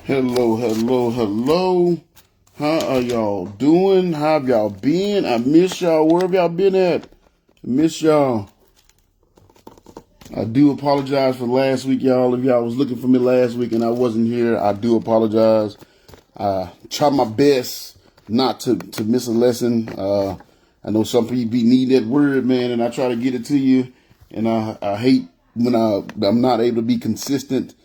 Hello, hello, hello. How are y'all doing? How have y'all been? I miss y'all. Where have y'all been at? I miss y'all. I do apologize for last week, y'all. If y'all was looking for me last week and I wasn't here, I do apologize. I try my best not to miss a lesson. I know some people be needing that word, man, and I try to get it to you. And I hate when I'm not able to be consistent.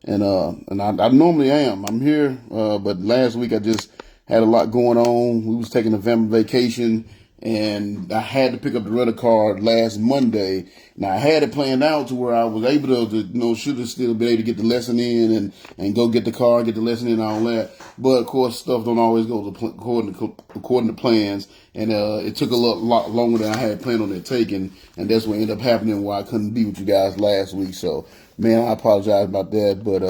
And I normally am. I'm here, but last week I just had a lot going on. We was taking a family vacation, and I had to pick up the rental car last Monday. Now I had it planned out to where I was able to should have still been able to get the lesson in and go get the car, get the lesson in and all that. But of course, stuff don't always go according to plans, and it took a lot longer than I had planned on it taking, and that's what ended up happening. Why I couldn't be with you guys last week. So, man, I apologize about that. But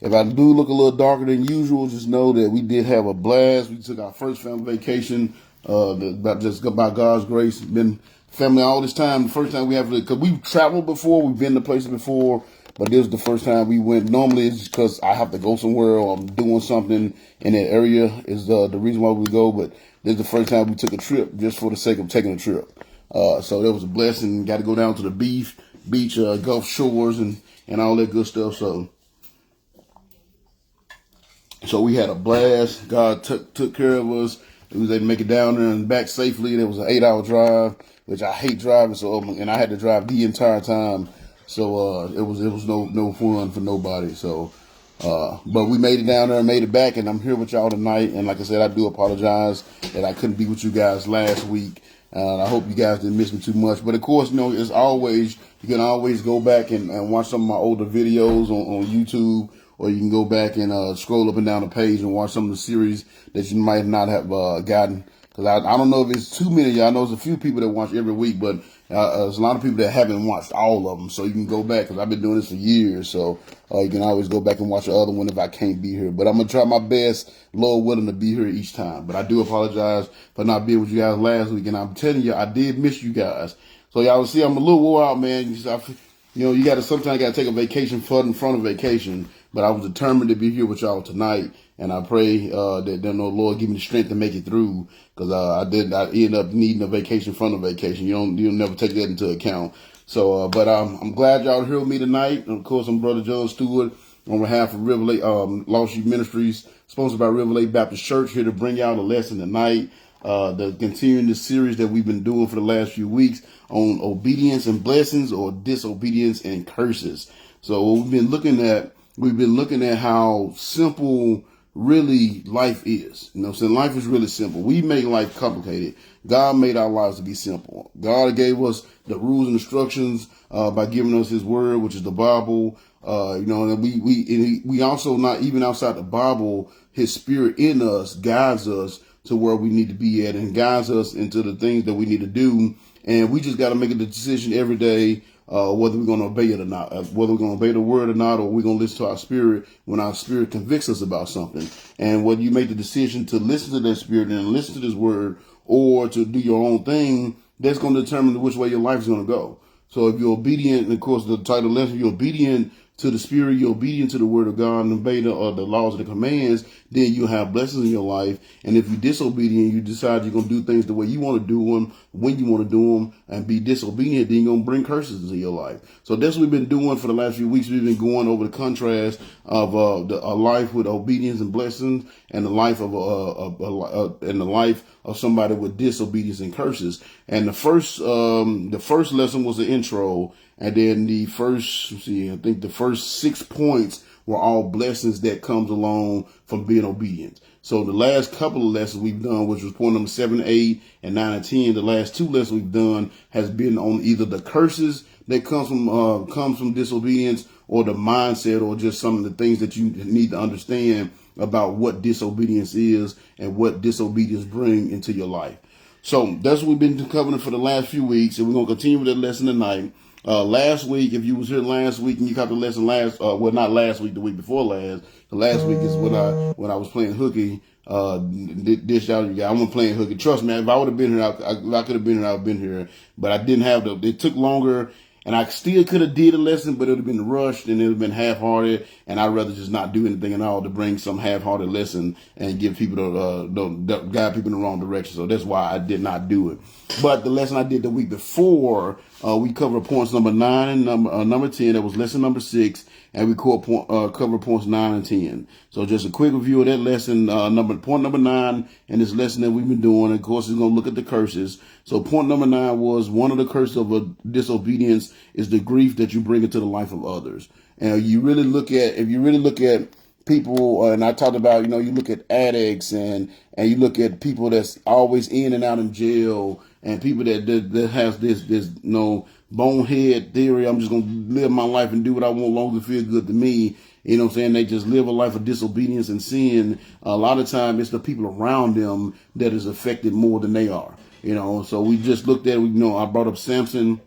if I do look a little darker than usual, just know that we did have a blast. We took our first family vacation. Just by God's grace, been family all this time. The first time we have, because we've traveled before, we've been to places before, but this is the first time we went. Normally it's because I have to go somewhere or I'm doing something in that area is the reason why we go. But this is the first time we took a trip just for the sake of taking a trip. So that was a blessing. Got to go down to the beach, Gulf Shores, and all that good stuff. So we had a blast. God took care of us. We was able to make it down there and back safely. It was an 8-hour drive, which I hate driving. And I had to drive the entire time. So it was no fun for nobody. So, but we made it down there and made it back, and I'm here with y'all tonight. And like I said, I do apologize that I couldn't be with you guys last week. I hope you guys didn't miss me too much. But of course, as always, you can always go back and watch some of my older videos on YouTube, or you can go back and scroll up and down the page and watch some of the series that you might not have gotten. Because I don't know if it's too many of y'all. I know there's a few people that watch every week, but there's a lot of people that haven't watched all of them. So you can go back, because I've been doing this for years. So you can always go back and watch the other one if I can't be here. But I'm going to try my best, Lord willing, to be here each time. But I do apologize for not being with you guys last week. And I'm telling you, I did miss you guys. So y'all will see I'm a little wore out, man. You got to sometimes got to take a vacation in front of vacation. But I was determined to be here with y'all tonight, and I pray that the Lord give me the strength to make it through, because I ended up needing a vacation from a vacation. You'll never take that into account. So, but I'm glad y'all are here with me tonight. And of course, I'm Brother John Stewart on behalf of River Lake Lost Sheep Ministries, sponsored by River Lake Baptist Church, here to bring y'all a lesson tonight. The continuing this series that we've been doing for the last few weeks on obedience and blessings, or disobedience and curses. So we've been looking at how simple really life is. So life is really simple. We make life complicated. God made our lives to be simple. God gave us the rules and instructions by giving us His Word, which is the Bible. And we also, not even outside the Bible, His Spirit in us guides us to where we need to be at and guides us into the things that we need to do. And we just got to make a decision every day, whether we're going to obey it or not, whether we're going to obey the word or not, or we're going to listen to our spirit when our spirit convicts us about something. And whether you make the decision to listen to that spirit and listen to this word, or to do your own thing, that's going to determine which way your life is going to go. So if you're obedient, and of course the title lesson, you're obedient to the Spirit, you're obedient to the Word of God and obey the laws and the commands, then you have blessings in your life. And if you're disobedient, you decide you're going to do things the way you want to do them, when you want to do them, and be disobedient, then you're going to bring curses into your life. So that's what we've been doing for the last few weeks. We've been going over the contrast of a life with obedience and blessings, and the life of somebody with disobedience and curses. And the first lesson was the intro. And then the first 6 points were all blessings that comes along from being obedient. So the last couple of lessons we've done, which was point number 7, 8, and 9 and 10, the last 2 lessons we've done has been on either the curses that comes from disobedience, or the mindset, or just some of the things that you need to understand about what disobedience is and what disobedience brings into your life. So that's what we've been covering for the last few weeks, and we're going to continue with that lesson tonight. Last week, if you was here last week and you caught the lesson not last week, the week before last. The last week is when I was playing hooky. Dish out, you guys. I'm playing hooky. Trust me, if I would have been here, I could have been here. I've been here, but I didn't have it took longer, And I still could have did a lesson, but it would have been rushed and it would have been half-hearted. And I'd rather just not do anything at all to bring some half-hearted lesson and give people guide people in the wrong direction. So that's why I did not do it. But the lesson I did the week before, we covered points number 9 and number 10. That was lesson number 6. And we covered points 9 and 10. So just a quick review of that lesson, point number 9 in this lesson that we've been doing. Of course, we're going to look at the curses. So point number 9 was one of the curses of disobedience is the grief that you bring into the life of others. And if you really look at people, and I talked about, you look at addicts and you look at people that's always in and out in jail, and people that has this bonehead theory. I'm just going to live my life and do what I want, long as it feels good to me. You know what I'm saying? They just live a life of disobedience and sin. A lot of time it's the people around them that is affected more than they are. So we just looked at, I brought up Samson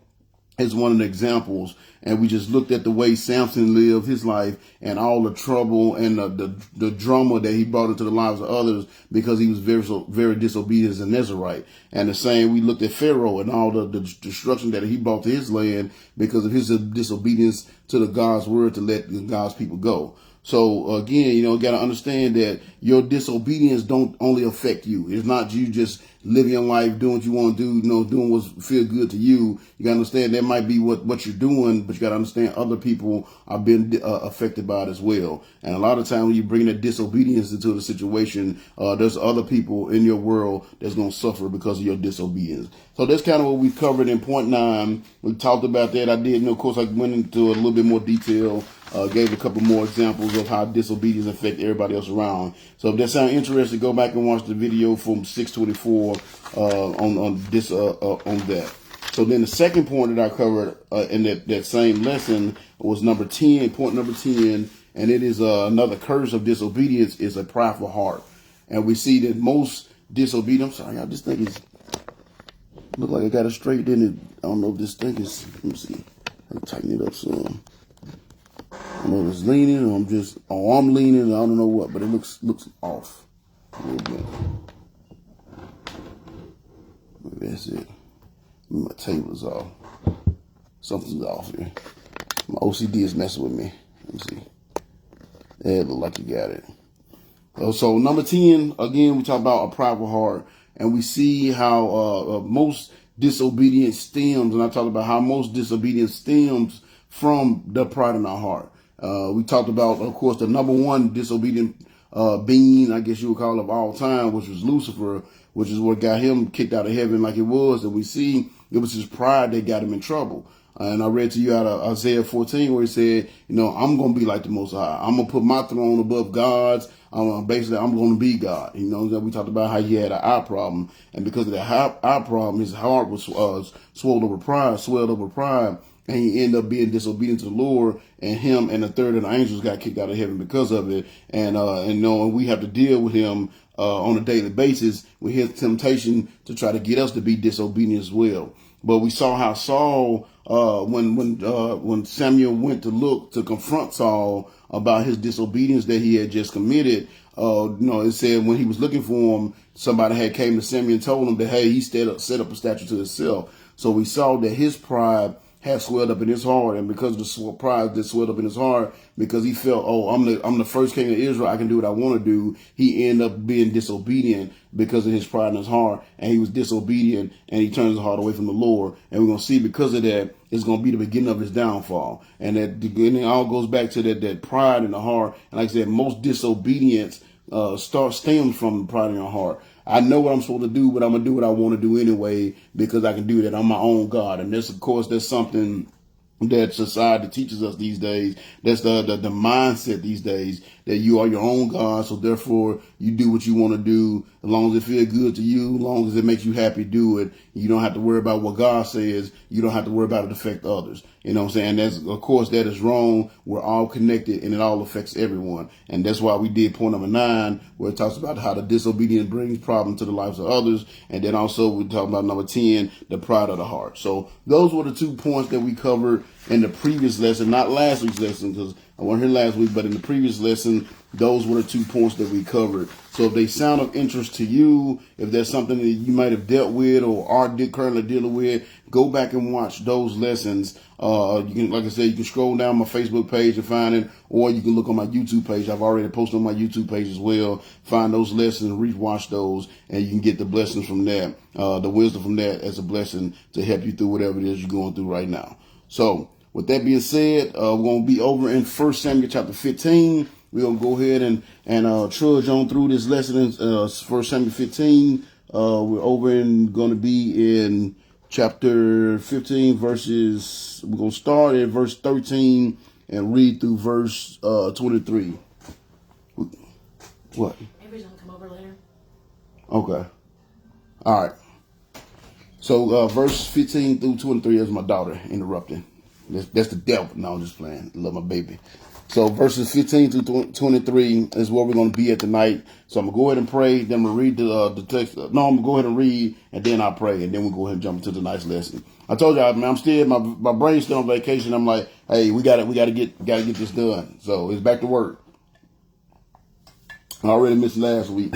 as one of the examples, and we just looked at the way Samson lived his life and all the trouble and the drama that he brought into the lives of others because he was very disobedient as a Nazarite. And the same, we looked at Pharaoh and all the destruction that he brought to his land because of his disobedience to the God's word to let God's people go. So again, you got to understand that your disobedience don't only affect you. It's not you just living your life, doing what you want to do, doing what feels good to you. You got to understand that might be what you're doing, but you got to understand other people are being affected by it as well. And a lot of times when you bring that disobedience into the situation, there's other people in your world that's going to suffer because of your disobedience. So that's kind of what we covered in point 9. We talked about that. I did, of course, I went into a little bit more detail. Gave a couple more examples of how disobedience affects everybody else around. So if that sounds interesting, go back and watch the video from 624 on that. So then the second point that I covered in that same lesson was number 10, point number 10, and it is another curse of disobedience is a prideful heart. And we see that most disobedience, I'm sorry, y'all, this thing is, look like I got it straight, didn't it? I don't know if this thing is, let me see, I'll tighten it up some. I don't know if it's leaning or I'm leaning, I don't know what, but it looks off a little bit. Maybe that's it. My table's off. Something's off here. My OCD is messing with me. Let me see. Yeah, it look like you got it. So number 10, again, we talk about a prideful heart, and we see how most disobedience stems, and I talked about how most disobedience stems from the pride in our heart. We talked about, of course, the number one disobedient being, I guess you would call it, of all time, which was Lucifer, which is what got him kicked out of heaven like it was. And we see it was his pride that got him in trouble. And I read to you out of Isaiah 14 where he said, I'm going to be like the Most High. I'm going to put my throne above God's. Basically, I'm going to be God. We talked about how he had an eye problem. And because of that eye problem, his heart was swelled over pride. And he ended up being disobedient to the Lord, and him and a third of the angels got kicked out of heaven because of it. And we have to deal with him on a daily basis with his temptation to try to get us to be disobedient as well. But we saw how Saul, when Samuel went to confront Saul about his disobedience that he had just committed, it said when he was looking for him, somebody had came to Samuel and told him that, hey, he set up a statue to himself. So we saw that his pride had swelled up in his heart, and because of the pride that swelled up in his heart, because he felt, I'm the first king of Israel, I can do what I want to do, he ended up being disobedient because of his pride in his heart, and he was disobedient, and he turned his heart away from the Lord. And we're going to see because of that, it's going to be the beginning of his downfall. And it all goes back to that pride in the heart. And like I said, most disobedience stems from pride in your heart. I know what I'm supposed to do, but I'm going to do what I want to do anyway because I can do that. I'm my own God. And this, of course, that's something that society teaches us these days. That's the mindset these days, that you are your own God. So therefore, you do what you want to do. As long as it feels good to you, as long as it makes you happy, do it. You don't have to worry about what God says. You don't have to worry about it affect others. You know what I'm saying? Of course, that is wrong. We're all connected and it all affects everyone. And that's why we did point number 9, where it talks about how the disobedience brings problems to the lives of others. And then also we talk about number 10, the pride of the heart. So those were the 2 points that we covered in the previous lesson, not last week's lesson, because I wasn't here last week, but in the previous lesson, those were the 2 points that we covered. So if they sound of interest to you, if there's something that you might have dealt with or are currently dealing with, go back and watch those lessons. You can, like I said, you can scroll down my Facebook page and find it, or you can look on my YouTube page. I've already posted on my YouTube page as well. Find those lessons, rewatch those, and you can get the blessings from that, the wisdom from that as a blessing to help you through whatever it is you're going through right now. So with that being said, we're going to be over in 1 Samuel chapter 15. We're going to go ahead and trudge on through this lesson in 1 Samuel 15. We're over and going to be in chapter 15 verses. We're going to start at verse 13 and read through verse 23. What? Avery's going to come over later. Okay. All right. So verse 15 through 23 is my daughter interrupting. That's the devil. No, I'm just playing. I love my baby. So verses 15 through 23 is where we're going to be at tonight. So I'm going to go ahead and pray. Then I'm going to read the text. No, I'm going to go ahead and read, and then I'll pray. And then we'll go ahead and jump into tonight's lesson. I told y'all, man, I'm still, my brain's still on vacation. I'm like, hey, we got to get this done. So it's back to work. I already missed last week.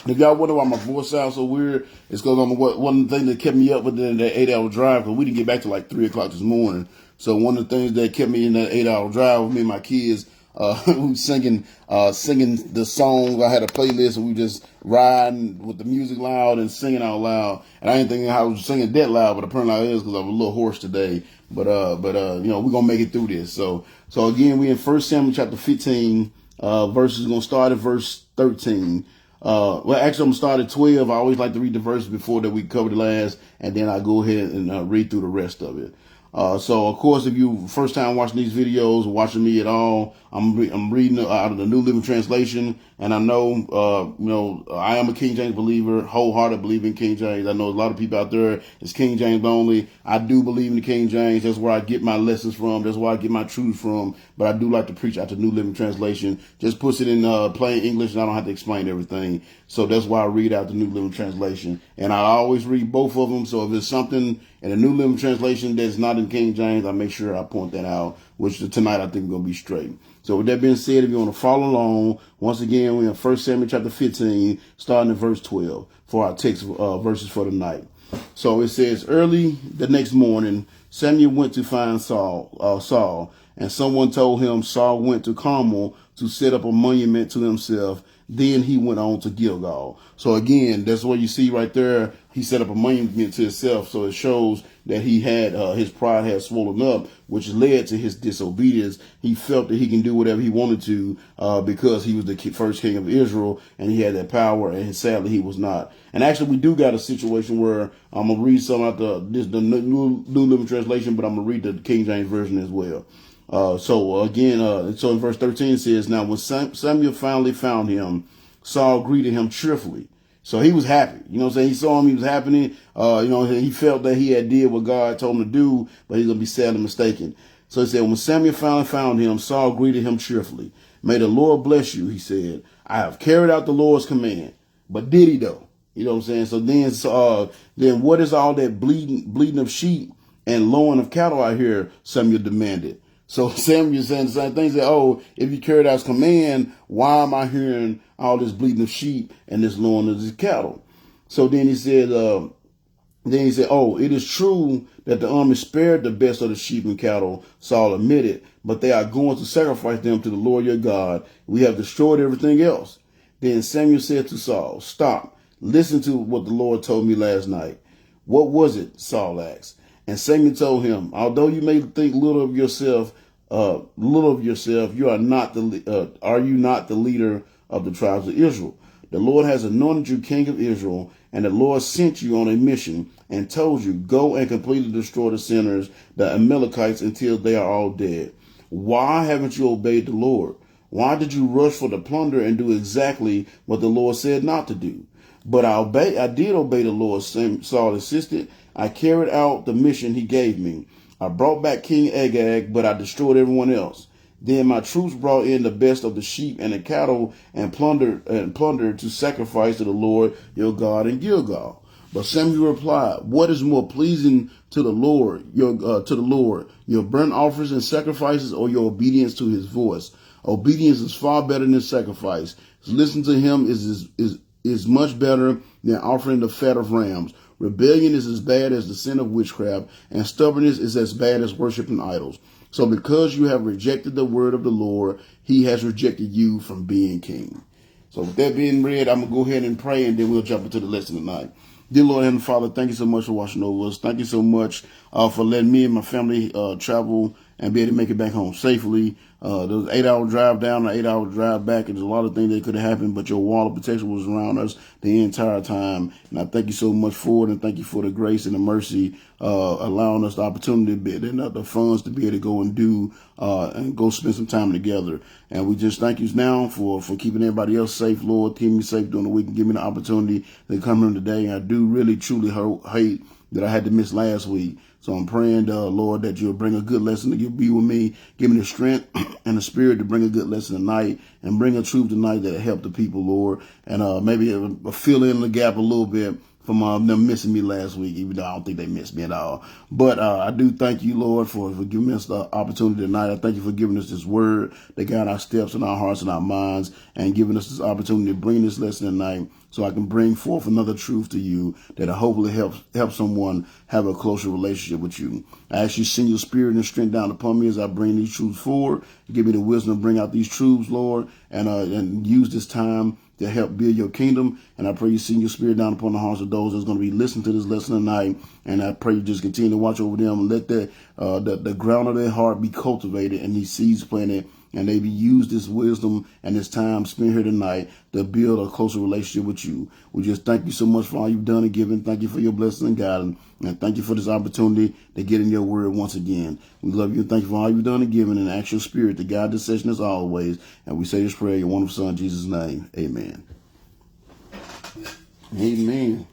If y'all wonder why my voice sounds so weird, it's because one of the things that kept me up within that 8-hour drive, because we didn't get back to like 3 o'clock this morning. So one of the things that kept me in that 8-hour drive with me and my kids, we were singing the songs. I had a playlist and we just riding with the music loud and singing out loud. And I didn't think I was singing that loud, but apparently I is because I was a little hoarse today. But you know, we're going to make it through this. So again, we in 1 Samuel chapter 15, verses going to start at verse 13. Well, actually, I'm going to start at 12. I always like to read the verses before that we cover the last, and then I go ahead and read through the rest of it. So of course, if you first time watching these videos, watching me at all, I'm reading out of the New Living Translation, and I know, I am a King James believer, wholehearted believer in King James. I know a lot of people out there is King James only. I do believe in the King James. That's where I get my lessons from. That's where I get my truth from. But I do like to preach out the New Living Translation. Just puts it in plain English, and I don't have to explain everything. So that's why I read out the New Living Translation, and I always read both of them. So if there's something in the New Living Translation that's not in King James, I make sure I point that out, which tonight I think we're going to be straight. So with that being said, if you want to follow along, once again, we're in 1 Samuel chapter 15, starting at verse 12 for our text verses for the night. So it says, early the next morning, Samuel went to find Saul, and someone told him Saul went to Carmel to set up a monument to himself. Then he went on to Gilgal. So again, that's what you see right there. He set up a monument to himself. So it shows that he had his pride had swollen up, which led to his disobedience. He felt that he can do whatever he wanted to because he was the first king of Israel and he had that power. And sadly, he was not. And actually, we do got a situation where I'm gonna read some out the New Living Translation, but I'm gonna read the King James version as well. So in verse 13 it says, now when Samuel finally found him, Saul greeted him cheerfully. So he was happy. You know what I'm saying? He saw him, he was happy. He felt that he had did what God told him to do, but he's going to be sadly mistaken. So he said, when Samuel finally found him, Saul greeted him cheerfully. May the Lord bless you, he said. I have carried out the Lord's command. But did he though? You know what I'm saying? So then what is all that bleating of sheep and lowing of cattle out here? Samuel demanded. So Samuel saying the same thing. Said, oh, if you carried out his command, why am I hearing all this bleating of sheep and this lowing of this cattle? So then he said, oh, it is true that the army spared the best of the sheep and cattle, Saul admitted, but they are going to sacrifice them to the Lord your God. We have destroyed everything else. Then Samuel said to Saul, stop, listen to what the Lord told me last night. What was it? Saul asked. And Samuel told him, although you may think little of yourself, you are not are you not the leader of the tribes of Israel? The Lord has anointed you king of Israel, and the Lord sent you on a mission and told you, go and completely destroy the sinners, the Amalekites, until they are all dead. Why haven't you obeyed the Lord? Why did you rush for the plunder and do exactly what the Lord said not to do? But I did obey the Lord, Saul insisted. I carried out the mission he gave me. I brought back King Agag, but I destroyed everyone else. Then my troops brought in the best of the sheep and the cattle and plundered to sacrifice to the Lord your God in Gilgal. But Samuel replied, what is more pleasing to the Lord, your burnt offerings and sacrifices, or your obedience to his voice? Obedience is far better than sacrifice. Listen to him is much better than offering the fat of rams. Rebellion is as bad as the sin of witchcraft, and stubbornness is as bad as worshiping idols. So because you have rejected the word of the Lord, he has rejected you from being king. So with that being read, I'm going to go ahead and pray, and then we'll jump into the lesson tonight. Dear Lord and Father, thank you so much for watching over us. Thank you so much for letting me and my family travel and be able to make it back home safely. There was an 8-hour drive down, an 8-hour drive back, and there's a lot of things that could have happened, but your wall of protection was around us the entire time. And I thank you so much for it, and thank you for the grace and the mercy, allowing us the opportunity to be, the funds to be able to go and do and go spend some time together. And we just thank you now for keeping everybody else safe, Lord, keeping me safe during the week and giving me the opportunity to come here today. And I do really, truly hate that I had to miss last week. So I'm praying, Lord, that you'll bring a good lesson, that you'll be with me, give me the strength and the spirit to bring a good lesson tonight and bring a truth tonight that'll help the people, Lord, and maybe fill in the gap a little bit from them missing me last week, even though I don't think they missed me at all. But I do thank you, Lord, for giving us the opportunity tonight. I thank you for giving us this word that guide our steps and our hearts and our minds, and giving us this opportunity to bring this lesson tonight so I can bring forth another truth to you that'll hopefully help someone have a closer relationship with you. I ask you to send your spirit and strength down upon me as I bring these truths forward. Give me the wisdom to bring out these truths, Lord, and use this time to help build your kingdom. And I pray you send your spirit down upon the hearts of those that's going to be listening to this lesson tonight. And I pray you just continue to watch over them and let the ground of their heart be cultivated and these seeds planted, and they be used this wisdom and this time spent here tonight to build a closer relationship with you. We just thank you so much for all you've done and given. Thank you for your blessing and guidance. And thank you for this opportunity to get in your word once again. We love you and thank you for all you've done and given, and ask your spirit to guide this session as always. And we say this prayer in your wonderful Son, Jesus' name. Amen. Amen.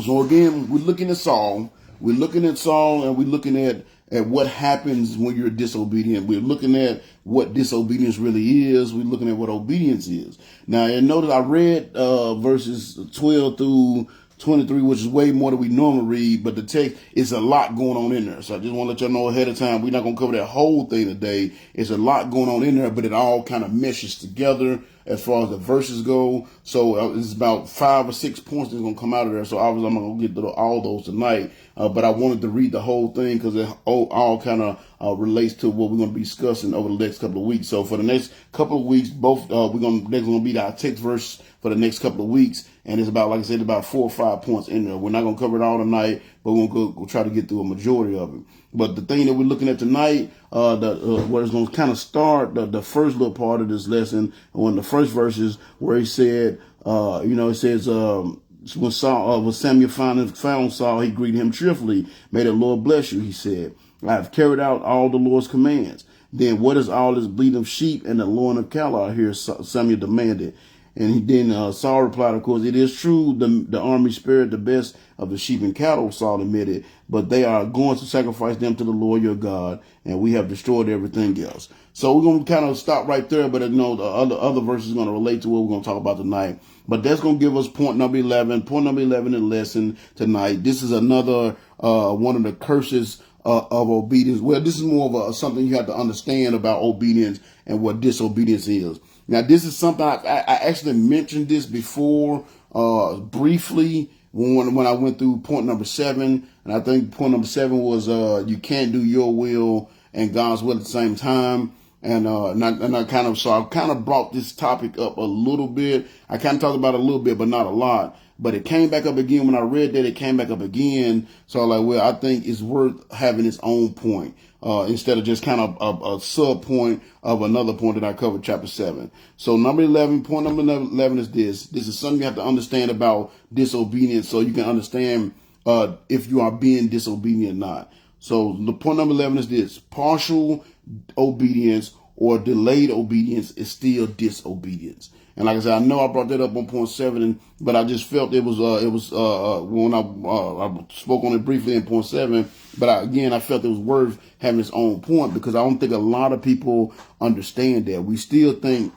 So again, we're looking at Saul. We're looking at Saul, and we're looking at what happens when you're disobedient. We're looking at what disobedience really is. We're looking at what obedience is. Now, and notice I read verses 12 through 23, which is way more than we normally read, but the text is a lot going on in there. So I just want to let y'all know ahead of time, we're not going to cover that whole thing today. It's a lot going on in there, but it all kind of meshes together as far as the verses go. So it's about 5 or 6 points that's going to come out of there. So obviously I'm not going to get through all those tonight, but I wanted to read the whole thing because it all kind of relates to what we're going to be discussing over the next couple of weeks. So for the next couple of weeks, there's going to be our text verse for the next couple of weeks. And it's about, like I said, about 4 or 5 points in there. We're not going to cover it all tonight, but we'll try to get through a majority of it. But the thing that we're looking at tonight, where it's going to kind of start the first little part of this lesson, one of the first verses where he said, it says, when Samuel found Saul, he greeted him cheerfully. May the Lord bless you, he said. I have carried out all the Lord's commands. Then what is all this bleat of sheep and the loin of cattle out here? Samuel demanded. And then Saul replied, of course, it is true, the army spared the best of the sheep and cattle, Saul admitted, but they are going to sacrifice them to the Lord your God, and we have destroyed everything else. So we're going to kind of stop right there, but the other verses are going to relate to what we're going to talk about tonight. But that's going to give us point number 11. Point number 11 in the lesson tonight. This is another one of the curses of obedience. Well, this is more of something you have to understand about obedience and what disobedience is. Now, this is something I actually mentioned this before briefly when I went through point number 7. And I think point number 7 was you can't do your will and God's will at the same time. And I kind of brought this topic up a little bit. I kind of talked about it a little bit, but not a lot. But it came back up again when I read that. It came back up again. So I was like, well, I think it's worth having its own point instead of just kind of a sub point of another point that I covered, chapter 7. So point number 11 is this. This is something you have to understand about disobedience so you can understand if you are being disobedient or not. So the point number 11 is this: partial obedience or delayed obedience is still disobedience. And like I said, I know I brought that up on point 7, but I just felt it was when I spoke on it briefly in point 7. But I felt it was worth having its own point because I don't think a lot of people understand that. We still think,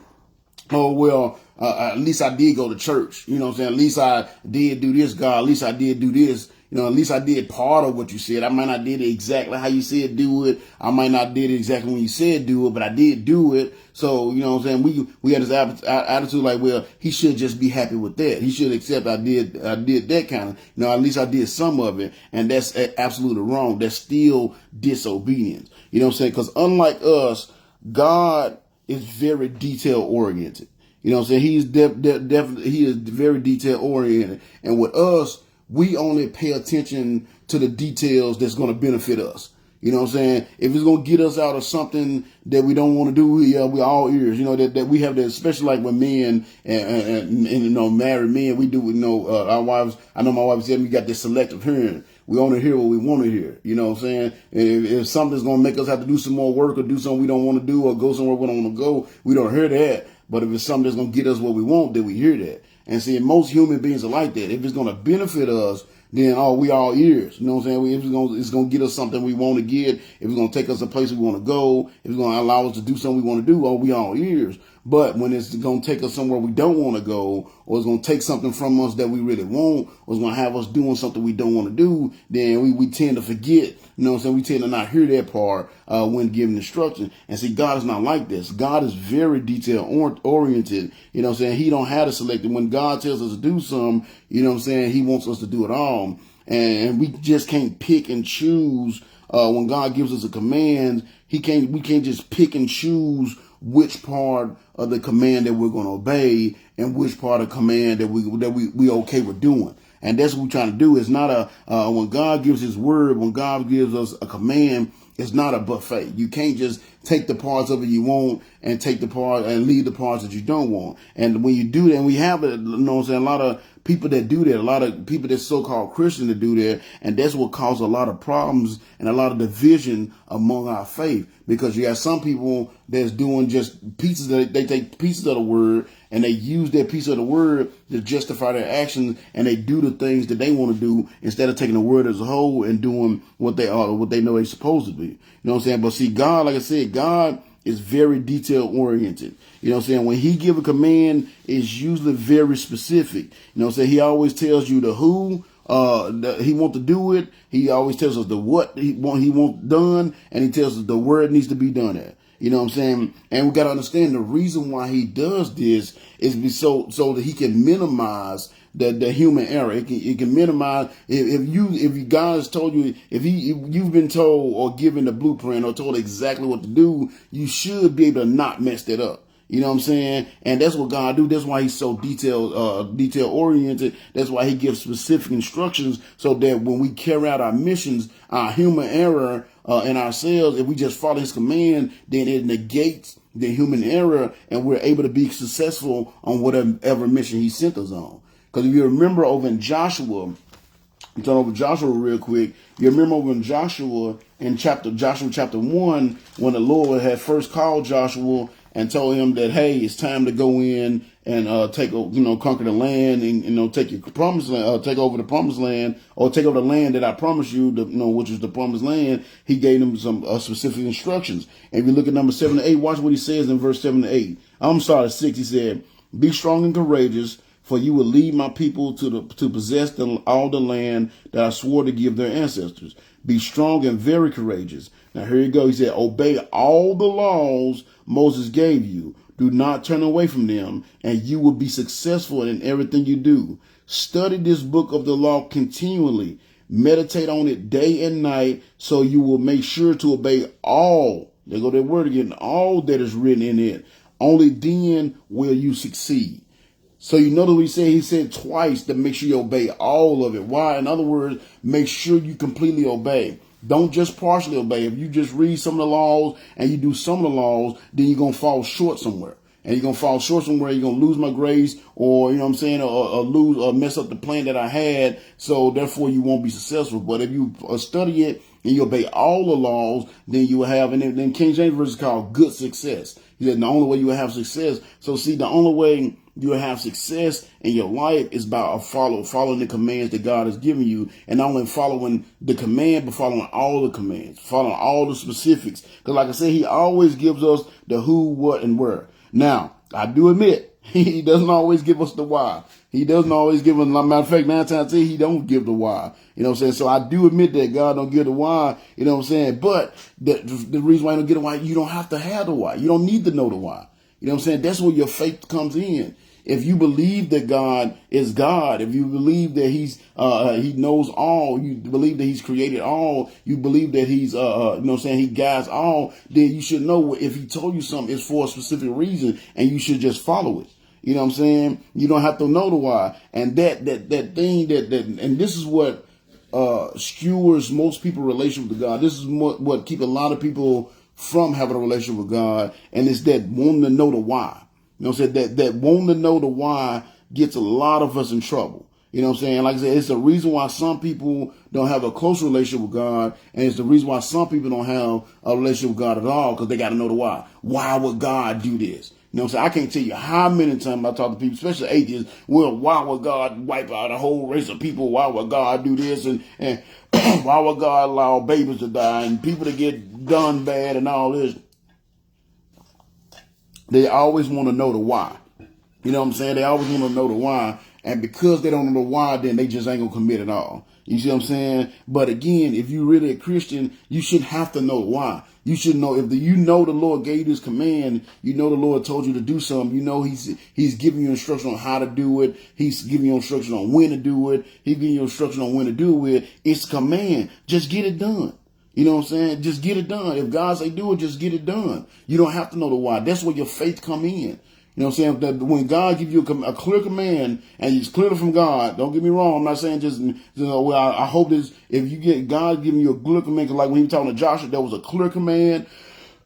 oh, well, at least I did go to church. You know what I'm saying? At least I did do this, God. At least I did do this. At least I did part of what you said. I might not did it exactly how you said do it. I might not did it exactly when you said do it, but I did do it. So, you know what I'm saying? We had this attitude like, well, he should just be happy with that. He should accept I did that kind of, at least I did some of it. And that's absolutely wrong. That's still disobedience. You know what I'm saying? Because unlike us, God is very detail oriented. You know what I'm saying? He's definitely, he is very detail oriented. And with us, we only pay attention to the details that's going to benefit us. You know what I'm saying? If it's going to get us out of something that we don't want to do, we're all ears. That we have that, especially like when men and married men, we do, our wives, I know my wife said we got this selective hearing. We only hear what we want to hear. You know what I'm saying? And if something's going to make us have to do some more work or do something we don't want to do or go somewhere we don't want to go, we don't hear that. But if it's something that's going to get us what we want, then we hear that. And see, most human beings are like that. If it's going to benefit us, then we all ears. You know what I'm saying? If it's going to get us something we want to get, if it's going to take us a place we want to go, if it's going to allow us to do something we want to do, we all ears. But when it's going to take us somewhere we don't want to go, or it's going to take something from us that we really want, or it's going to have us doing something we don't want to do, then we tend to forget. You know what I'm saying? We tend to not hear that part when giving instructions. And see, God is not like this. God is very detail oriented. You know what I'm saying? He don't have to select it. When God tells us to do something, you know what I'm saying? He wants us to do it all. And we just can't pick and choose. When God gives us a command, we can't just pick and choose which part of the command that we're going to obey and which part of the command that we okay with doing. And that's what we're trying to do. It's not when God gives his word, when God gives us a command, it's not a buffet. You can't just take the parts of it you want and take the part and leave the parts that you don't want. And when you do that, and we have it, you know what I'm saying, a lot of people that do that, a lot of people that's so-called Christian that do that, and that's what causes a lot of problems and a lot of division among our faith. Because you have some people that's doing just pieces of, they take pieces of the word and they use that piece of the word to justify their actions, and they do the things that they want to do instead of taking the word as a whole and doing what they are, what they know they're supposed to be. You know what I'm saying? But see, God, like I said, God is very detail oriented. You know what I'm saying? When he give a command, it's usually very specific. You know what I'm saying? He always tells you the who, he want to do it. He always tells us the what he want done, and he tells us the where it needs to be done at. You know what I'm saying? And we got to understand the reason why he does this is so that he can minimize the human error. It can minimize if God has told you, if you've been told or given the blueprint or told exactly what to do, you should be able to not mess that up. You know what I'm saying? And that's what God do. That's why he's so detail oriented. That's why he gives specific instructions so that when we carry out our missions, our human error in ourselves, if we just follow his command, then it negates the human error and we're able to be successful on whatever mission he sent us on. Because if you remember over in Joshua, I'm turn over Joshua real quick. You remember over in Joshua chapter 1, when the Lord had first called Joshua and told him that, hey, it's time to go in and conquer the land and take your promised land, take over the promised land, or take over the land that I promised you, which is the promised land. He gave them some specific instructions. And if you look at number 7 to 8, watch what he says in verse 7 to 8. I'm sorry, 6. He said, "Be strong and courageous, for you will lead my people to possess all the land that I swore to give their ancestors. Be strong and very courageous." Now here you go. He said, "Obey all the laws Moses gave you. Do not turn away from them, and you will be successful in everything you do. Study this book of the law continually. Meditate on it day and night, so you will make sure to obey all." There go that word again. All that is written in it. Only then will you succeed. So you notice what he said twice to make sure you obey all of it. Why? In other words, make sure you completely obey. Don't just partially obey. If you just read some of the laws and you do some of the laws, then you're going to fall short somewhere. And you're going to fall short somewhere. You're going to lose my grace, or, you know what I'm saying, or lose or mess up the plan that I had. So therefore you won't be successful. But if you study it and you obey all the laws, then you will have, and then King James Version is called good success. He said the only way you will have success. So see, the only way you will have success in your life is by following the commands that God has given you, and not only following the command, but following all the commands, following all the specifics. Because like I said, he always gives us the who, what, and where. Now, I do admit, he doesn't always give us the why. He doesn't always give them. Matter of fact, 9 times out of 10, he don't give the why. You know what I'm saying? So I do admit that God don't give the why. You know what I'm saying? But the reason why I don't get the why, you don't have to have the why. You don't need to know the why. You know what I'm saying? That's where your faith comes in. If you believe that God is God, if you believe that He knows all, you believe that He's created all, you believe that He's you know what I'm saying, He guides all, then you should know if He told you something, it's for a specific reason, and you should just follow it. You know what I'm saying? You don't have to know the why. And that thing and this is what skewers most people's relationship with God. This is what keep a lot of people from having a relationship with God, and it's that wanting to know the why. You know what I'm saying? That wanting to know the why gets a lot of us in trouble. You know what I'm saying? Like I said, it's the reason why some people don't have a close relationship with God, and it's the reason why some people don't have a relationship with God at all, because they got to know the why. Why would God do this? You know what I'm saying? I can't tell you how many times I talk to people, especially atheists, well, why would God wipe out a whole race of people? Why would God do this? And why would God allow babies to die and people to get done bad and all this? They always want to know the why. You know what I'm saying? They always want to know the why. And because they don't know the why, then they just ain't going to commit at all. You see what I'm saying? But again, if you're really a Christian, you shouldn't have to know why. You should know you know the Lord gave you this command, you know the Lord told you to do something, you know He's giving you instruction on how to do it, He's giving you instruction on when to do it, He's giving you instruction on when to do it. It's command. Just get it done. You know what I'm saying? Just get it done. If God say do it, just get it done. You don't have to know the why. That's where your faith come in. You know what I'm saying? That when God gives you a clear command and it's clearly from God, don't get me wrong. I'm not saying just, you know, well, I hope this, if you get God giving you a clear command, like when he was talking to Joshua, there was a clear command.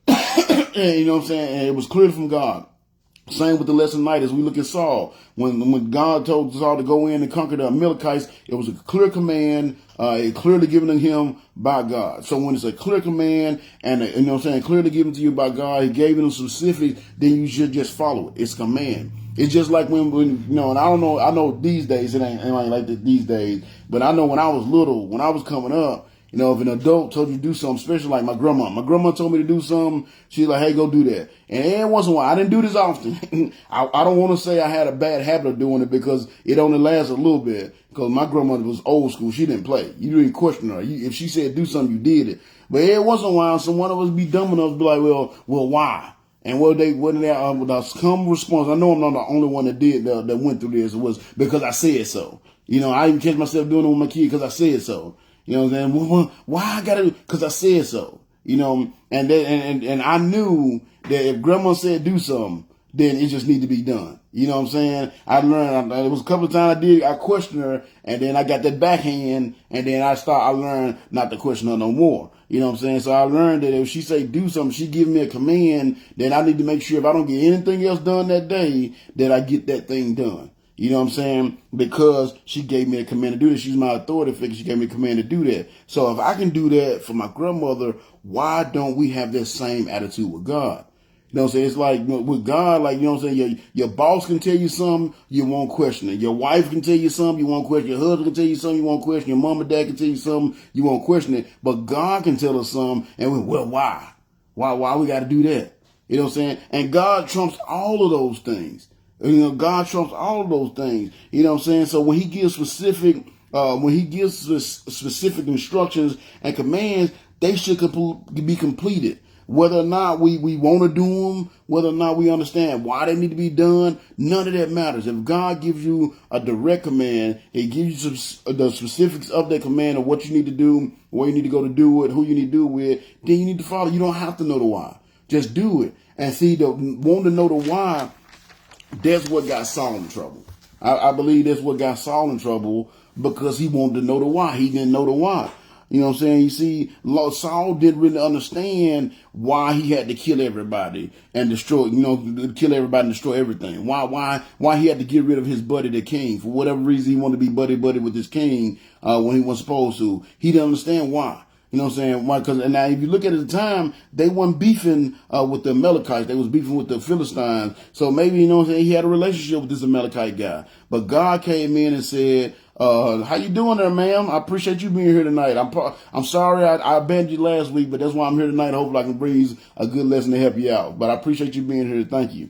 And, you know what I'm saying? And it was clear from God. Same with the lesson tonight as we look at Saul. When God told Saul to go in and conquer the Amalekites, it was a clear command, clearly given to him by God. So when it's a clear command and, you know what I'm saying, clearly given to you by God, He gave it in specifics, then you should just follow it. It's command. It's just like when you know, and I don't know, I know these days, it ain't like that these days, but I know when I was little, when I was coming up, you know, if an adult told you to do something, especially like my grandma told me to do something, she's like, hey, go do that. And every once in a while, I didn't do this often. I don't want to say I had a bad habit of doing it because it only lasted a little bit. Because my grandmother was old school. She didn't play. You didn't question her. If she said do something, you did it. But every once in a while, some one of us be dumb enough to be like, well, why? And what they with a come response, I know I'm not the only one that went through this, was because I said so. You know, I even catch myself doing it with my kid because I said so. You know what I'm saying? Well, why I gotta? Because I said so. You know, and I knew that if grandma said do something, then it just need to be done. You know what I'm saying? I learned, it was a couple of times I questioned her, and then I got that backhand, and then I learned not to question her no more. You know what I'm saying? So I learned that if she say do something, she give me a command, then I need to make sure if I don't get anything else done that day, that I get that thing done. You know what I'm saying? Because she gave me a command to do this. She's my authority figure. She gave me a command to do that. So if I can do that for my grandmother, why don't we have that same attitude with God? You know what I'm saying? It's like with God, like, you know what I'm saying? Your boss can tell you something, you won't question it. Your wife can tell you something, you won't question it. Your husband can tell you something, you won't question it. Your mom and dad can tell you something, you won't question it. But God can tell us something, and why? Why we got to do that? You know what I'm saying? And God trumps all of those things. You know, God trumps all of those things. You know what I'm saying? So when He gives specific instructions and commands, they should be completed. Whether or not we want to do them, whether or not we understand why they need to be done, none of that matters. If God gives you a direct command, He gives you the specifics of that command of what you need to do, where you need to go to do it, who you need to do it with, then you need to follow. You don't have to know the why. Just do it. And see, the wanting to know the why, that's what got Saul in trouble. I believe that's what got Saul in trouble, because he wanted to know the why. He didn't know the why. You know what I'm saying? You see, Saul didn't really understand why he had to kill everybody and destroy, kill everybody and destroy everything. Why he had to get rid of his buddy, the king. For whatever reason, he wanted to be buddy with this king when he wasn't supposed to. He didn't understand why. You know what I'm saying? Why? Because now, if you look at it at the time, they weren't beefing with the Amalekites. They was beefing with the Philistines. So maybe, you know what I'm saying, he had a relationship with this Amalekite guy. But God came in and said, how you doing there, ma'am? I appreciate you being here tonight. I'm sorry I abandoned you last week, but that's why I'm here tonight. Hopefully I can bring you a good lesson to help you out. But I appreciate you being here. Thank you.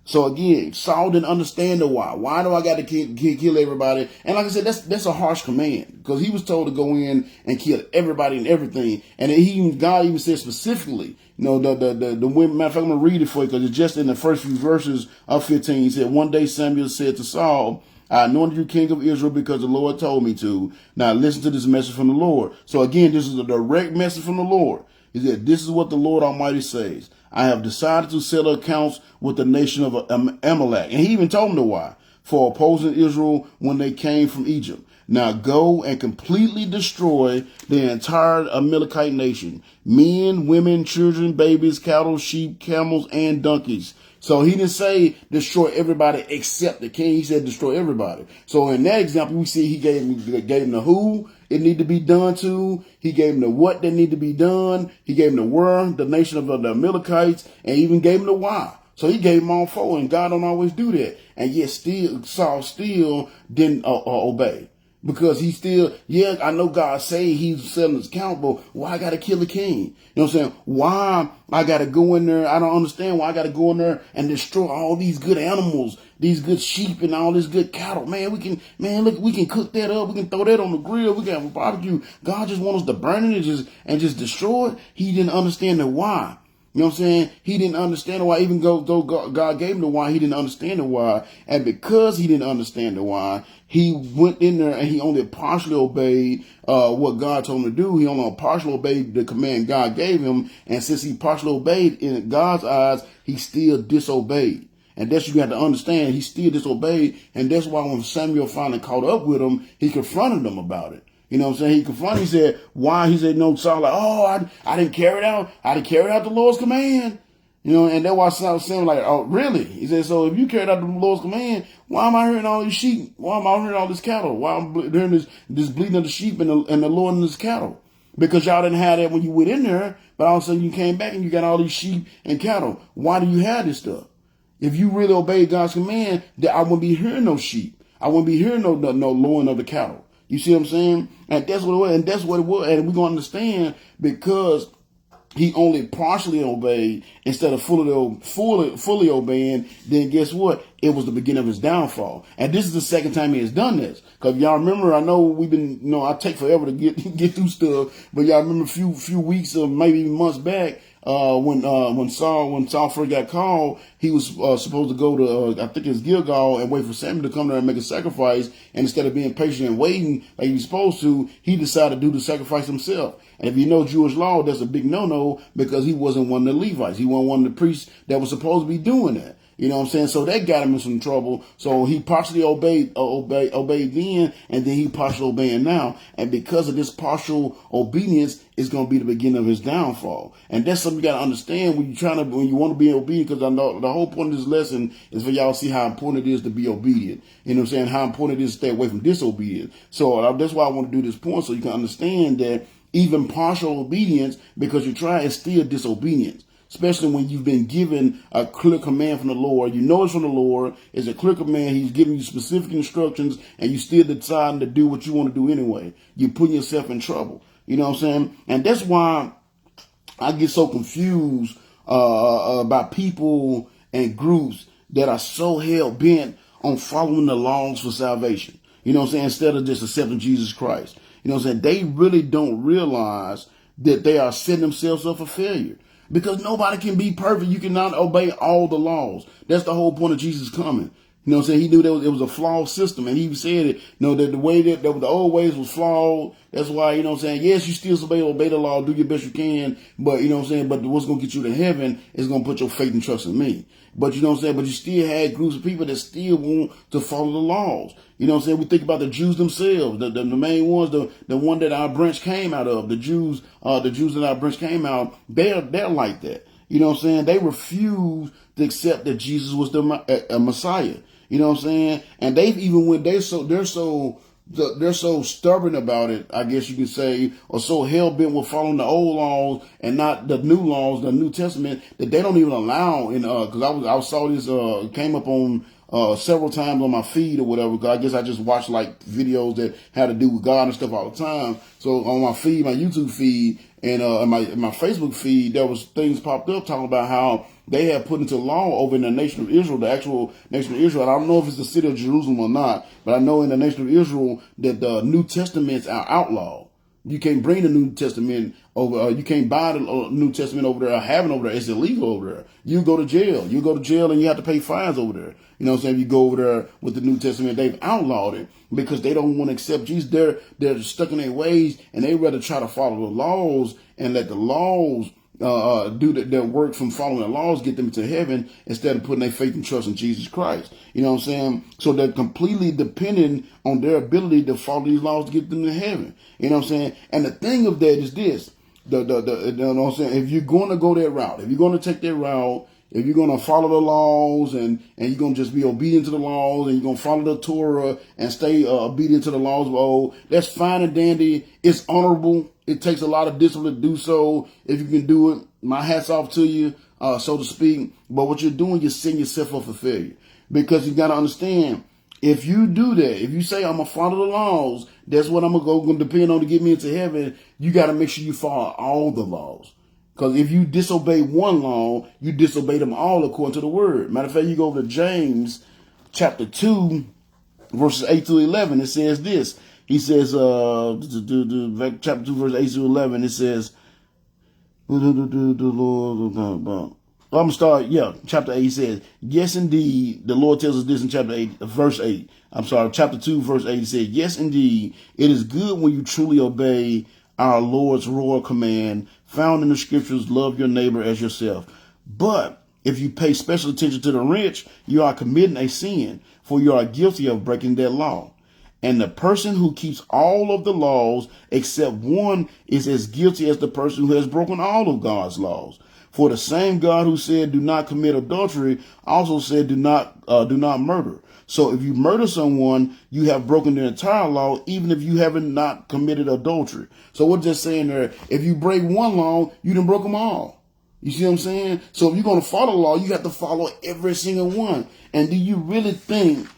So again, Saul didn't understand the why. Why do I got to kill everybody? And like I said, that's a harsh command, because he was told to go in and kill everybody and everything. And God even said specifically, the women. Matter of fact, I'm gonna read it for you because it's just in the first few verses of 15. He said, "One day Samuel said to Saul, I anointed you king of Israel because the Lord told me to. Now listen to this message from the Lord." So again, this is a direct message from the Lord. He said, "This is what the Lord Almighty says. I have decided to settle accounts with the nation of Amalek." And he even told them the why. "For opposing Israel when they came from Egypt. Now go and completely destroy the entire Amalekite nation. Men, women, children, babies, cattle, sheep, camels, and donkeys." So he didn't say destroy everybody except the king. He said destroy everybody. So in that example, we see he gave him the who it need to be done to. He gave him the what that need to be done. He gave him the where, the nation of the Amalekites, and even gave him the why. So he gave him all four, and God don't always do that. And yet Saul still didn't obey. Because he still, I know God say he's settling his account, but why I got to kill the king? You know what I'm saying? Why I got to go in there? I don't understand why I got to go in there and destroy all these good animals, these good sheep and all this good cattle. Man, we can cook that up. We can throw that on the grill. We can have a barbecue. God just wants us to burn it and just destroy it. He didn't understand the why. You know what I'm saying? He didn't understand the why. Even though God gave him the why, he didn't understand the why. And because he didn't understand the why, he went in there and he only partially obeyed what God told him to do. He only partially obeyed the command God gave him. And since he partially obeyed, in God's eyes, he still disobeyed. And that's what you have to understand. He still disobeyed. And that's why when Samuel finally caught up with him, he confronted him about it. You know what I'm saying? He confronted, he said, why? He said, no, Saul, I didn't carry it out. I didn't carry out the Lord's command. And that's why Saul was saying, like, oh, really? He said, so if you carried out the Lord's command, why am I hearing all these sheep? Why am I hearing all this cattle? Why am I hearing this bleating of the sheep and the Lord and this cattle? Because y'all didn't have that when you went in there, but all of a sudden you came back and you got all these sheep and cattle. Why do you have this stuff? If you really obeyed God's command, that I wouldn't be hearing no sheep. I wouldn't be hearing no lowing of the cattle. You see what I'm saying? And that's what it was. And that's what it was. And we're going to understand because he only partially obeyed instead of fully obeying. Then guess what? It was the beginning of his downfall. And this is the second time he has done this. Because y'all remember, I know we've been, I take forever to get through stuff. But y'all remember a few weeks or maybe even months back, when Saul first got called, he was supposed to go to I think it's Gilgal and wait for Samuel to come there and make a sacrifice. And instead of being patient and waiting like he was supposed to, he decided to do the sacrifice himself. And if you know Jewish law, that's a big no-no because he wasn't one of the Levites. He wasn't one of the priests that was supposed to be doing that. You know what I'm saying? So that got him in some trouble. So he partially obeyed then, and then he partially obeying now. And because of this partial obedience, it's going to be the beginning of his downfall. And that's something you got to understand when you want to be obedient. Because I know the whole point of this lesson is for y'all to see how important it is to be obedient. You know what I'm saying? How important it is to stay away from disobedience. So that's why I want to do this point so you can understand that even partial obedience, because you try, is still disobedience. Especially when you've been given a clear command from the Lord. You know it's from the Lord. It's a clear command. He's giving you specific instructions and you still deciding to do what you want to do anyway. You're putting yourself in trouble. You know what I'm saying? And that's why I get so confused about people and groups that are so hell-bent on following the laws for salvation. You know what I'm saying? Instead of just accepting Jesus Christ. You know what I'm saying? They really don't realize that they are setting themselves up for failure. Because nobody can be perfect. You cannot obey all the laws. That's the whole point of Jesus coming. You know what I'm saying? He knew that it was a flawed system. And he said it, that the way that the old ways was flawed. That's why, you know what I'm saying? Yes, you still obey the law, do your best you can. But, you know what I'm saying? But what's going to get you to heaven is going to put your faith and trust in me. But, you know what I'm saying? But you still had groups of people that still want to follow the laws. You know what I'm saying? We think about the Jews themselves, the main ones, the one that our branch came out of, the Jews that our branch came out, they're like that. You know what I'm saying? They refuse to accept that Jesus was the Messiah. You know what I'm saying? And they've even when they're so stubborn about it, I guess you could say, or so hell bent with following the old laws and not the new laws, the New Testament, that they don't even allow. Because I saw this came up on several times on my feed or whatever. Cause I guess I just watch like videos that had to do with God and stuff all the time. So on my feed, my YouTube feed, and my Facebook feed, there was things popped up talking about how they have put into law over in the nation of Israel, the actual nation of Israel. And I don't know if it's the city of Jerusalem or not, but I know in the nation of Israel that the New Testaments are outlawed. You can't bring the New Testament over. You can't buy the New Testament over there or have it over there. It's illegal over there. You go to jail. You go to jail and you have to pay fines over there. You know what I'm saying? If you go over there with the New Testament, they've outlawed it because they don't want to accept Jesus. They're stuck in their ways, and they rather try to follow the laws and let the laws do their work from following the laws, get them to heaven instead of putting their faith and trust in Jesus Christ. You know what I'm saying? So they're completely dependent on their ability to follow these laws to get them to heaven. You know what I'm saying? And the thing of that is this: you know what I'm saying? If you're going to go that route, if you're going to take that route, if you're going to follow the laws and you're going to just be obedient to the laws and you're going to follow the Torah and stay obedient to the laws of old, that's fine and dandy. It's honorable. It takes a lot of discipline to do so. If you can do it, my hat's off to you, so to speak. But what you're doing, you're setting yourself up for failure. Because you got to understand, if you do that, if you say, I'm going to follow the laws, that's what I'm going to depend on to get me into heaven, you got to make sure you follow all the laws. Because if you disobey one law, you disobey them all according to the word. Matter of fact, you go over to James chapter 2, verses 8 to 11. It says this. He says, chapter 2, verse 8 to 11, it says, I'm going to start, chapter 8 says, yes, indeed, the Lord tells us this in chapter 8, verse 8. Chapter 2, verse 8, it says, yes, indeed, it is good when you truly obey our Lord's royal command found in the scriptures, love your neighbor as yourself. But if you pay special attention to the rich, you are committing a sin, for you are guilty of breaking that law. And the person who keeps all of the laws except one is as guilty as the person who has broken all of God's laws. For the same God who said, do not commit adultery, also said, do not murder. So if you murder someone, you have broken the entire law, even if you haven't not committed adultery. So we're just saying there, if you break one law, you done broke them all. You see what I'm saying? So if you're going to follow the law, you have to follow every single one. And do you really think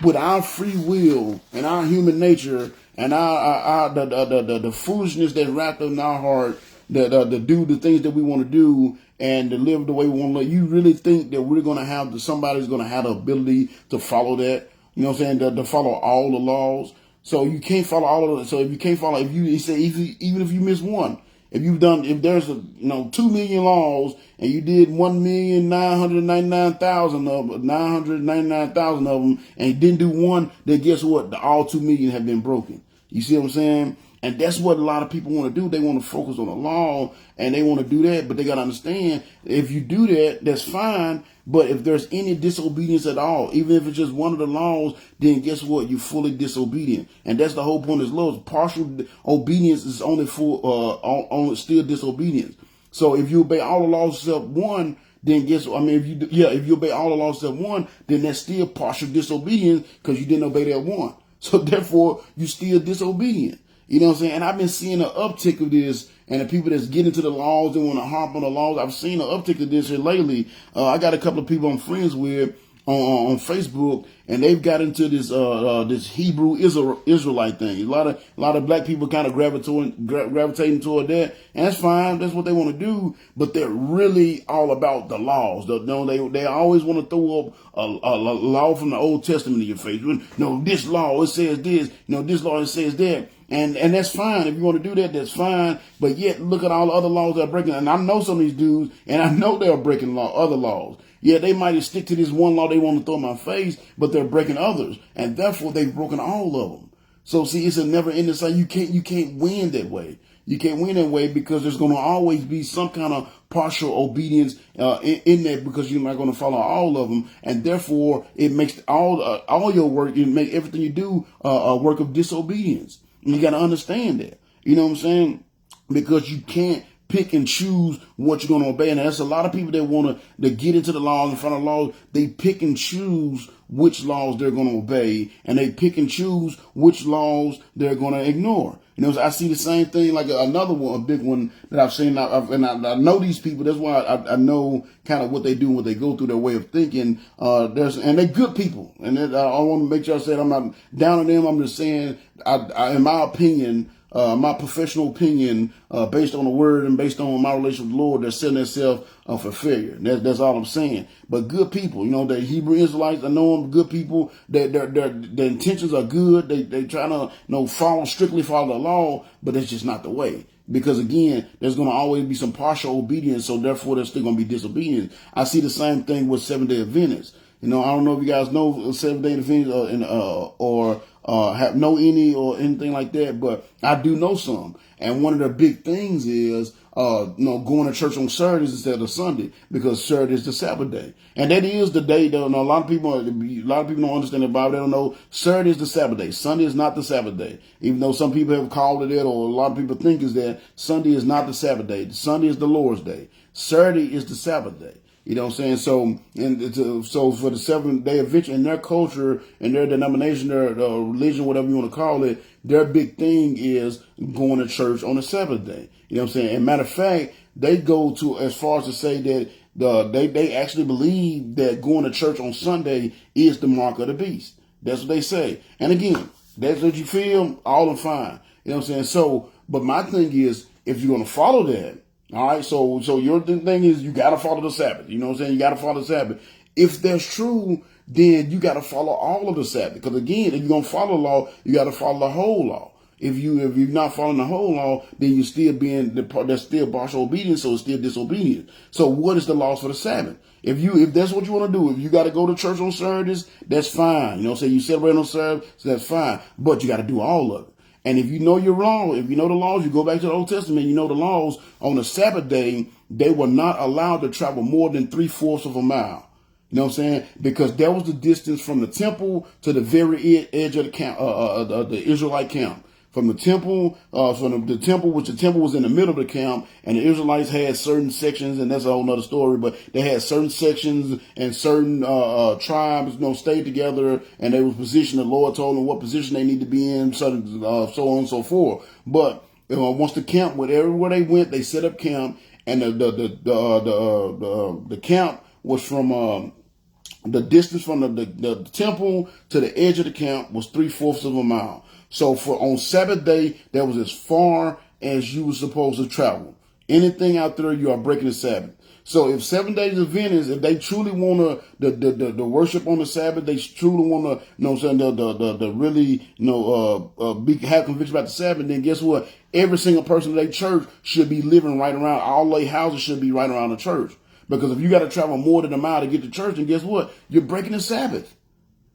with our free will and our human nature and the foolishness that's wrapped in our heart, to do the things that we want to do and to live the way we want to live, you really think that we're going to have somebody's going to have the ability to follow that? You know what I'm saying? To follow all the laws. So you can't follow all of it. So if you can't follow, even if you miss one, if there's 2 million laws and you did 1,999,000 of them and you didn't do one, then guess what? All 2 million have been broken. You see what I'm saying? And that's what a lot of people want to do. They want to focus on the law and they want to do that. But they got to understand, if you do that, that's fine. But if there's any disobedience at all, even if it's just one of the laws, then guess what? You're fully disobedient. And that's the whole point of this law. Partial obedience is only still disobedience. So if you obey all the laws except one, then if you obey all the laws except one, then that's still partial disobedience because you didn't obey that one. So therefore, you're still disobedient. You know what I'm saying? And I've been seeing an uptick of this, and the people that's getting to the laws, they want to harp on the laws. I've seen an uptick of this here lately. I got a couple of people I'm friends with on Facebook, and they've got into this Hebrew Israelite thing. A lot of black people kind of gravitating toward that, and that's fine. That's what they want to do. But they're really all about the laws. They always want to throw up a law from the Old Testament in your face. No, this law it says this. This law it says that. And that's fine. If you want to do that, that's fine. But yet, look at all the other laws they're breaking. And I know some of these dudes, and I know they're breaking other laws. Yeah, they might stick to this one law they want to throw in my face, but they're breaking others. And therefore, they've broken all of them. So, see, it's a never-ending cycle. You can't win that way. You can't win that way because there's going to always be some kind of partial obedience in that, because you're not going to follow all of them. And therefore, it makes all your work, you make everything you do a work of disobedience. And you got to understand that. You know what I'm saying? Because you can't pick and choose what you're going to obey. And there's a lot of people that want to get into the laws in front of laws. They pick and choose which laws they're going to obey, and they pick and choose which laws they're going to ignore. You know, I see the same thing, like another one, a big one that I've seen, and I know these people. That's why I know kind of what they do and what they go through, their way of thinking. And they're good people, and I want to make sure I said I'm not down on them. I'm just saying, in my opinion, my professional opinion, based on the word and based on my relationship with the Lord, they're setting themselves for failure. That's all I'm saying. But good people, you know, the Hebrew Israelites, I know them, good people. Their intentions are good. They trying to, you know, strictly follow the law, but that's just not the way. Because again, there's going to always be some partial obedience, so therefore there's still going to be disobedience. I see the same thing with Seventh-day Adventists. You know, I don't know if you guys know Seventh-day Adventists or have know any or anything like that, but I do know some. And one of the big things is, you know, going to church on Saturdays instead of Sunday, because Saturday is the Sabbath day, and that is the day that, you know, a lot of people don't understand the Bible. They don't know Saturday is the Sabbath day. Sunday is not the Sabbath day, even though some people have called it that, or a lot of people think is that Sunday is not the Sabbath day. Sunday is the Lord's day. Saturday is the Sabbath day. You know what I'm saying? So for the Seventh-day Adventist, in their culture, in their denomination, their religion, whatever you want to call it, their big thing is going to church on the Sabbath day. You know what I'm saying? And matter of fact, they go to as far as to say that they actually believe that going to church on Sunday is the mark of the beast. That's what they say. And again, that's what you feel, all fine. You know what I'm saying? So, but my thing is, if you're going to follow that, all right, so your thing is you got to follow the Sabbath. You know what I'm saying? You got to follow the Sabbath. If that's true, then you got to follow all of the Sabbath. Because again, if you're going to follow the law, you got to follow the whole law. If you're not following the whole law, then you're still there's still partial obedience, so it's still disobedience. So what is the laws for the Sabbath? If that's what you want to do, if you got to go to church on Saturdays, that's fine. You know what I'm saying? You celebrate on Saturday, so that's fine. But you got to do all of it. And if you know your law, if you know the laws, you go back to the Old Testament, you know the laws. On the Sabbath day, they were not allowed to travel more than 3/4 of a mile. You know what I'm saying? Because that was the distance from the temple to the very edge of the camp, the Israelite camp. From the temple, the temple was in the middle of the camp, and the Israelites had certain sections, and that's a whole nother story, but they had certain sections and certain tribes, you know, stayed together, and they were positioned. The Lord told them what position they need to be in, so on and so forth. But once the camp, everywhere they went, they set up camp, and the camp was from the distance from the temple to the edge of the camp was 3/4 of a mile. So on Sabbath day, that was as far as you were supposed to travel. Anything out there, you are breaking the Sabbath. So if 7 days Adventists, if they truly want to the worship on the Sabbath, they truly want to, you know what I'm saying, the really, you know, have conviction about the Sabbath, then guess what? Every single person in their church should be living right around, all their houses should be right around the church. Because if you got to travel more than a mile to get to church, then guess what? You're breaking the Sabbath.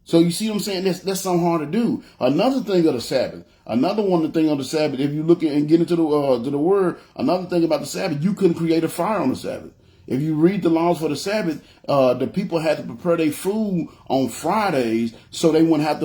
So you see what I'm saying? That's so hard to do. Another thing of the Sabbath, thing of the Sabbath, if you look at and get into the word, another thing about the Sabbath, you couldn't create a fire on the Sabbath. If you read the laws for the Sabbath, the people had to prepare their food on Fridays, so they wouldn't have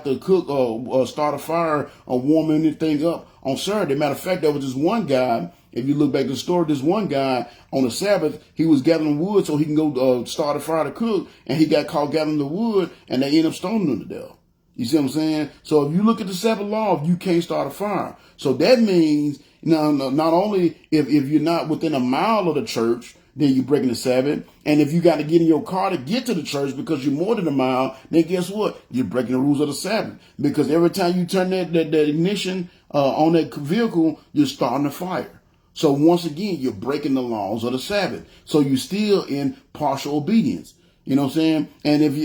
to cook start a fire or warm anything up on Saturday. Matter of fact, there was this one guy. If you look back at the story, this one guy on the Sabbath, he was gathering wood so he can go start a fire to cook, and he got caught gathering the wood, and they ended up stoning him to death. You see what I'm saying? So if you look at the Sabbath law, you can't start a fire. So that means, not only if you're not within a mile of the church, then you're breaking the Sabbath. And if you got to get in your car to get to the church because you're more than a mile, then guess what? You're breaking the rules of the Sabbath. Because every time you turn that ignition on that vehicle, you're starting a fire. So once again, you're breaking the laws of the Sabbath. So you're still in partial obedience. You know what I'm saying? And if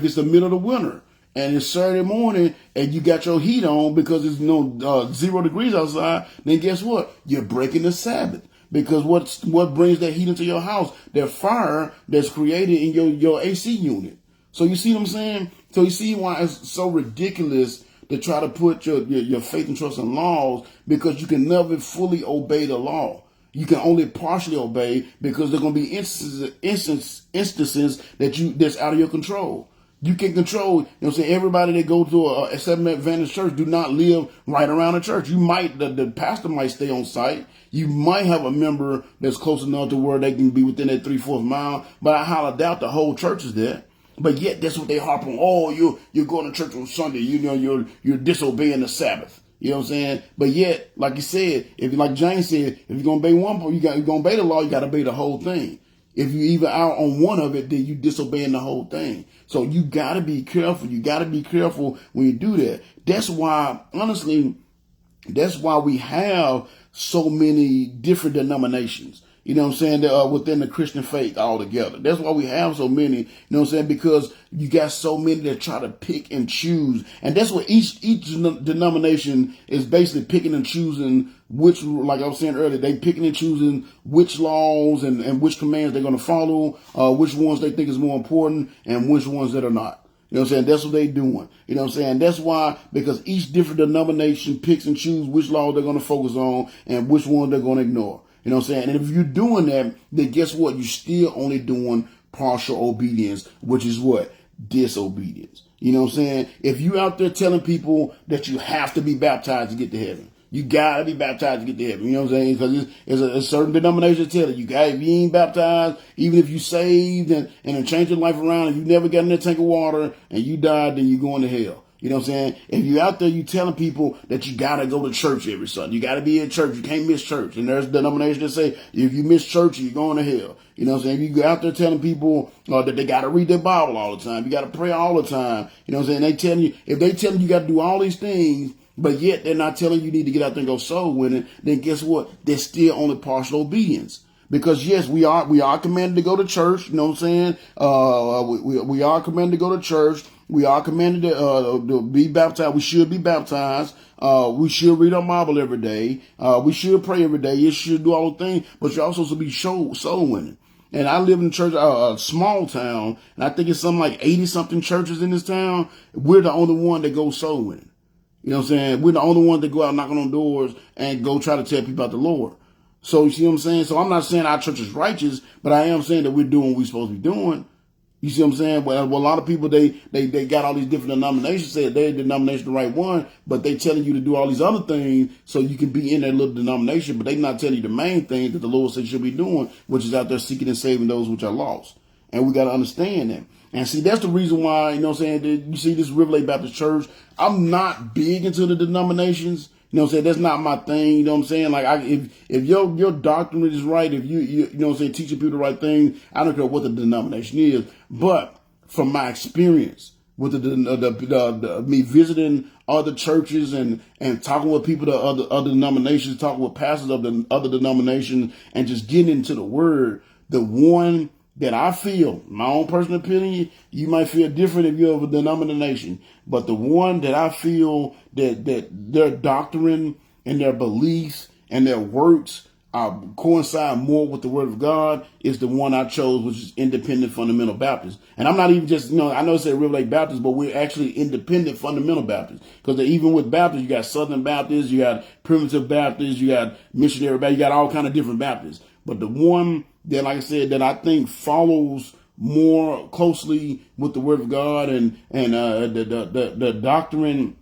it's the middle of the winter and it's Saturday morning and you got your heat on because it's 0 degrees outside, then guess what? You're breaking the Sabbath. Because what brings that heat into your house? That fire that's created in your AC unit. So you see what I'm saying? So you see why it's so ridiculous to try to put your faith and trust in laws, because you can never fully obey the law. You can only partially obey because there are going to be instances that's out of your control. You can control, everybody that go to a Seventh Adventist church do not live right around the church. You might, the pastor might stay on site. You might have a member that's close enough to where they can be within that 3/4 mile, but I highly doubt the whole church is there. But yet that's what they harp on. Oh, you're going to church on Sunday. You're disobeying the Sabbath. You know what I'm saying? But yet, like you said, like James said, if you're gonna obey one part, you're gonna obey the law. You got to obey the whole thing. If you even out on one of it, then you disobeying the whole thing. So you got to be careful. You got to be careful when you do that. That's why, honestly, that's why we have so many different denominations. You know what I'm saying? Within the Christian faith altogether. That's why we have so many, you know what I'm saying? Because you got so many that try to pick and choose. And that's what each denomination is basically picking and choosing which, like I was saying earlier, they picking and choosing which laws and which commands they're going to follow, which ones they think is more important and which ones that are not. You know what I'm saying? That's what they're doing. You know what I'm saying? That's why, because each different denomination picks and chooses which law they're going to focus on and which one they're going to ignore. You know what I'm saying? And if you're doing that, then guess what? You're still only doing partial obedience, which is what? Disobedience. You know what I'm saying? If you out there telling people that you have to be baptized to get to heaven, you gotta be baptized to get to heaven. You know what I'm saying? Because it's a certain denomination tell you got, if you ain't baptized, even if you saved and change your life around, and you never got in that tank of water and you died, then you're going to hell. You know what I'm saying? If you out there, you telling people that you gotta go to church every Sunday. You gotta be in church. You can't miss church. And there's denominations that say if you miss church, you're going to hell. You know what I'm saying? If you go out there telling people that they gotta read their Bible all the time, you gotta pray all the time. You know what I'm saying? If they telling you gotta do all these things, but yet they're not telling you need to get out there and go soul winning, then guess what? They're still only partial obedience. Because yes, we are commanded to go to church. You know what I'm saying? We are commanded to go to church. We are commanded to be baptized. We should be baptized. We should read our Bible every day. We should pray every day. You should do all the things, but you're also supposed to be soul winning. And I live in a church, a small town, and I think it's something like 80 something churches in this town. We're the only one that goes soul winning. You know what I'm saying? We're the only one that go out knocking on doors and go try to tell people about the Lord. So you see what I'm saying? So I'm not saying our church is righteous, but I am saying that we're doing what we're supposed to be doing. You see what I'm saying? Well, a lot of people, they got all these different denominations, say their denomination the right one, but they telling you to do all these other things so you can be in that little denomination, but they not telling you the main thing that the Lord said you should be doing, which is out there seeking and saving those which are lost. And we got to understand that. And see, that's the reason why, you know what I'm saying, you see this Riverlake Baptist Church, I'm not big into the denominations. You know what I'm saying? That's not my thing. You know what I'm saying? Like, if your doctrine is right, if you know what I'm saying, teaching people the right thing, I don't care what the denomination is. But from my experience with me visiting other churches and talking with people of other denominations, talking with pastors of the other denominations, and just getting into the word, the one that I feel, my own personal opinion, you might feel different if you're of a denomination, but the one that I feel that their doctrine and their beliefs and their works coincide more with the Word of God is the one I chose, which is Independent Fundamental Baptist. And I'm not even just, I know it said Riverlake Baptist, but we're actually Independent Fundamental Baptist. Because even with Baptists, you got Southern Baptists, you got Primitive Baptists, you got Missionary Baptists, you got all kind of different Baptists. But the one that, like I said, that I think follows more closely with the Word of God and the doctrine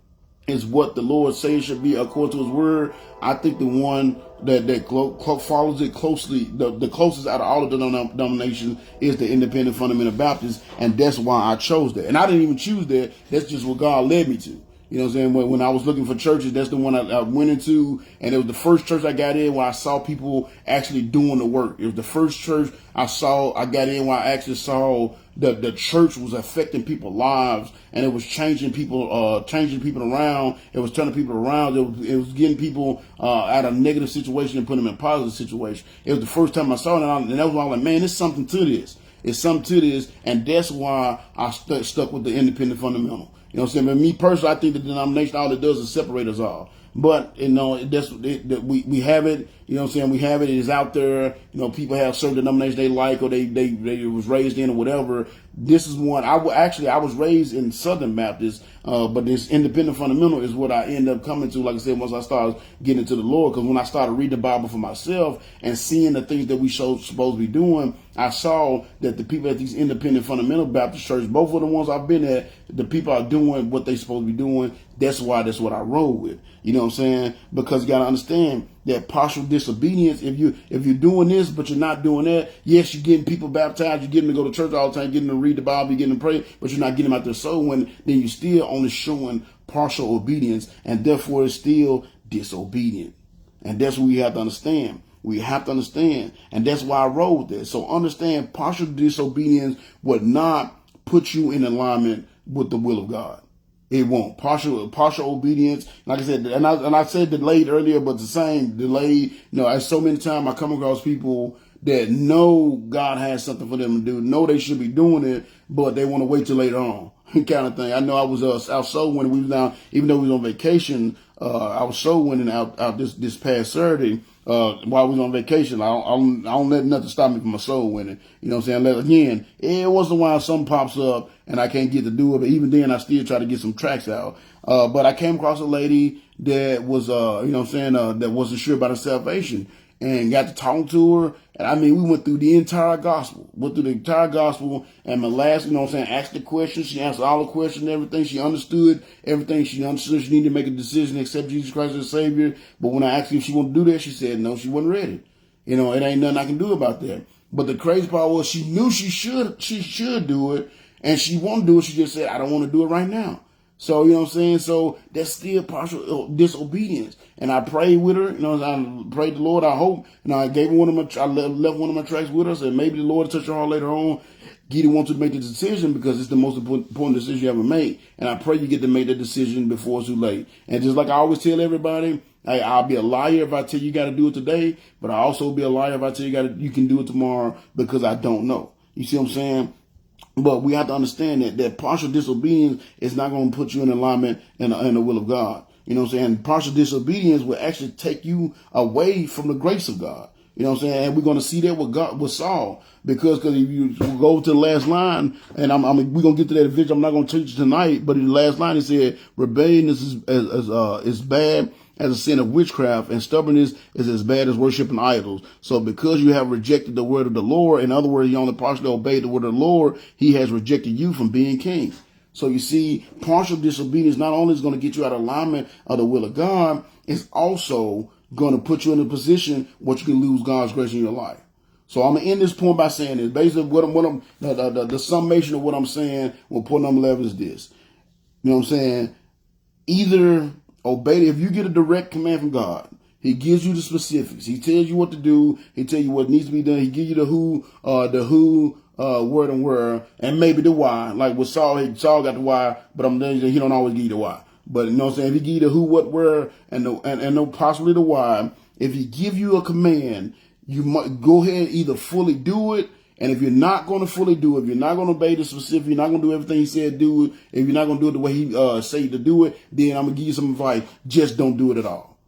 is what the Lord says should be according to His Word. I think the one that follows it closely, the closest out of all of the denominations is the Independent Fundamental Baptist, and that's why I chose that. And I didn't even choose that. That's just what God led me to. You know what I'm saying? When I was looking for churches, that's the one I went into. And it was the first church I got in where I saw people actually doing the work. It was the first church I got in where I actually saw the church was affecting people's lives, and it was changing people around. It was turning people around. It was getting people out of negative situation and putting them in positive situation. It was the first time I saw it, and that was why I'm like, man, there's something to this. It's something to this, and that's why I stuck with the Independent Fundamental. You know what I'm saying? But me personally, I think the denomination, all it does is separate us all. But, we have it, You know what I'm saying? We have it. It is out there. You know, people have certain denominations they like or they was raised in or whatever. This is one. I was raised in Southern Baptist, but this independent fundamental is what I end up coming to. Like I said, once I started getting into the Lord, because when I started reading the Bible for myself and seeing the things that we supposed to be doing, I saw that the people at these independent fundamental Baptist churches, both of the ones I've been at, the people are doing what they supposed to be doing. That's what I roll with. You know what I'm saying? Because you got to understand that partial disobedience, if you're doing this but you're not doing that, yes, you're getting people baptized, you're getting them to go to church all the time, getting them to read the Bible, you're getting them to pray, but you're not getting them out there soul winning, then you're still only showing partial obedience, and therefore it's still disobedient. And that's what we have to understand. We have to understand. And that's why I roll with this. So understand, partial disobedience would not put you in alignment with the will of God. It won't. Partial obedience, like I said, and I said delayed earlier, but the same delayed. You know, so many times I come across people that know God has something for them to do, know they should be doing it, but they want to wait till later on, kind of thing. I know I was out soul winning. We was down, even though we was on vacation. I was soul winning out this past Saturday. While we was on vacation, I don't let nothing stop me from my soul winning. You know what I'm saying? Again, every once in a while something pops up and I can't get to do it, but even then I still try to get some tracks out. But I came across a lady that was, you know what I'm saying, that wasn't sure about her salvation, and got to talk to her. And I mean, we went through the entire gospel, and my last, you know what I'm saying, asked the questions. She answered all the questions and everything. She understood everything. She understood she needed to make a decision to accept Jesus Christ as Savior. But when I asked her if she wanted to do that, she said no, she wasn't ready. You know, it ain't nothing I can do about that. But the crazy part was she knew she should do it, and she won't do it. She just said, I don't want to do it right now. So, you know what I'm saying? So that's still partial disobedience. And I prayed with her, you know, I prayed the Lord. I hope, you know, I gave her I left one of my tracks with her, and maybe the Lord touch her heart later on. Gita wants to make the decision because it's the most important decision you ever make. And I pray you get to make that decision before it's too late. And just like I always tell everybody, I'll be a liar if I tell you got to do it today, but I'll also be a liar if I tell you can do it tomorrow, because I don't know. You see what I'm saying? But we have to understand that partial disobedience is not going to put you in alignment in the will of God. You know what I'm saying? Partial disobedience will actually take you away from the grace of God. You know what I'm saying? And we're going to see that with Saul, because if you go to the last line, and we're going to get to that eventually. I'm not going to teach tonight, but in the last line, he said, rebellion is bad as a sin of witchcraft, and stubbornness is as bad as worshiping idols. So because you have rejected the word of the Lord, in other words, you only partially obeyed the word of the Lord, he has rejected you from being king. So you see, partial disobedience not only is going to get you out of alignment of the will of God, it's also going to put you in a position where you can lose God's grace in your life. So I'm going to end this point by saying this. Basically, the summation of what I'm saying with point number 11 is this. You know what I'm saying? Either obey. If you get a direct command from God, he gives you the specifics. He tells you what to do. He tells you what needs to be done. He gives you the who, word and where, and maybe the why. Like with Saul, Saul got the why, but he don't always give you the why. But you know what I'm saying? If he give you the who, what, where, and possibly the why, if he give you a command, you might go ahead and either fully do it. And if you're not going to fully do it, if you're not going to obey the specific, you're not going to do everything he said do it, if you're not going to do it the way he say to do it, then I'm going to give you some advice. Just don't do it at all.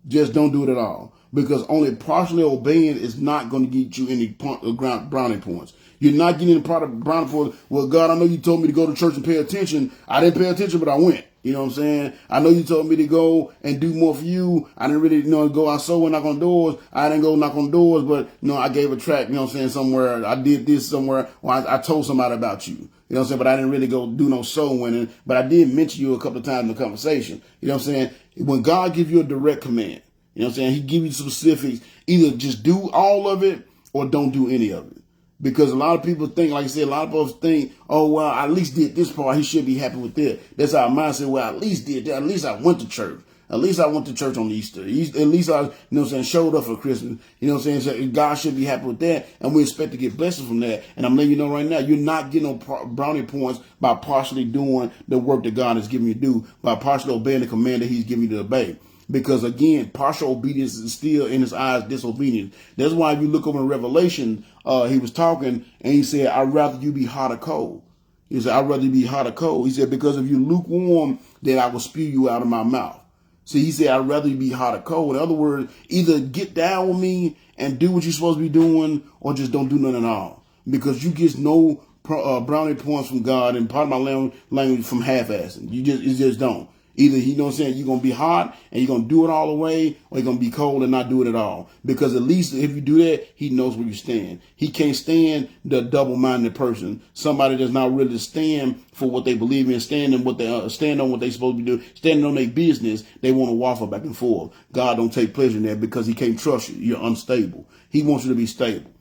Just don't do it at all. Because only partially obeying is not going to get you any brownie points. You're not getting any brownie points. Well, God, I know you told me to go to church and pay attention. I didn't pay attention, but I went. You know what I'm saying? I know you told me to go and do more for you. I didn't really, go out so and knock on doors. I didn't go knock on doors, but, I gave a track, you know what I'm saying, somewhere. I did this somewhere, or I told somebody about you. You know what I'm saying? But I didn't really go do no soul winning. But I did mention you a couple of times in the conversation. You know what I'm saying? When God gives you a direct command, you know what I'm saying, he gives you specifics. Either just do all of it or don't do any of it. Because a lot of people think, like I said, a lot of folks think, oh, well, I at least did this part. He should be happy with that. That's our mindset. Well, I at least did that. At least I went to church. At least I went to church on Easter. At least I, showed up for Christmas. You know what I'm saying? So God should be happy with that. And we expect to get blessings from that. And I'm letting you know right now, you're not getting no brownie points by partially doing the work that God has given you to do, by partially obeying the command that he's given you to obey. Because again, partial obedience is still in his eyes disobedience. That's why if you look over in Revelation, he was talking and he said, I'd rather you be hot or cold. He said, I'd rather you be hot or cold. He said, because if you lukewarm, then I will spew you out of my mouth. See, he said, I'd rather you be hot or cold. In other words, either get down with me and do what you're supposed to be doing, or just don't do nothing at all. Because you get no brownie points from God, and part of my language from half-assing. You just don't. Either, you know what I'm saying, you're going to be hot and you're going to do it all the way, or you're going to be cold and not do it at all. Because at least if you do that, he knows where you stand. He can't stand the double-minded person. Somebody that's not really stand for what they believe in, stand on what they're supposed to be doing, standing on their business. They want to waffle back and forth. God don't take pleasure in that because he can't trust you. You're unstable. He wants you to be stable.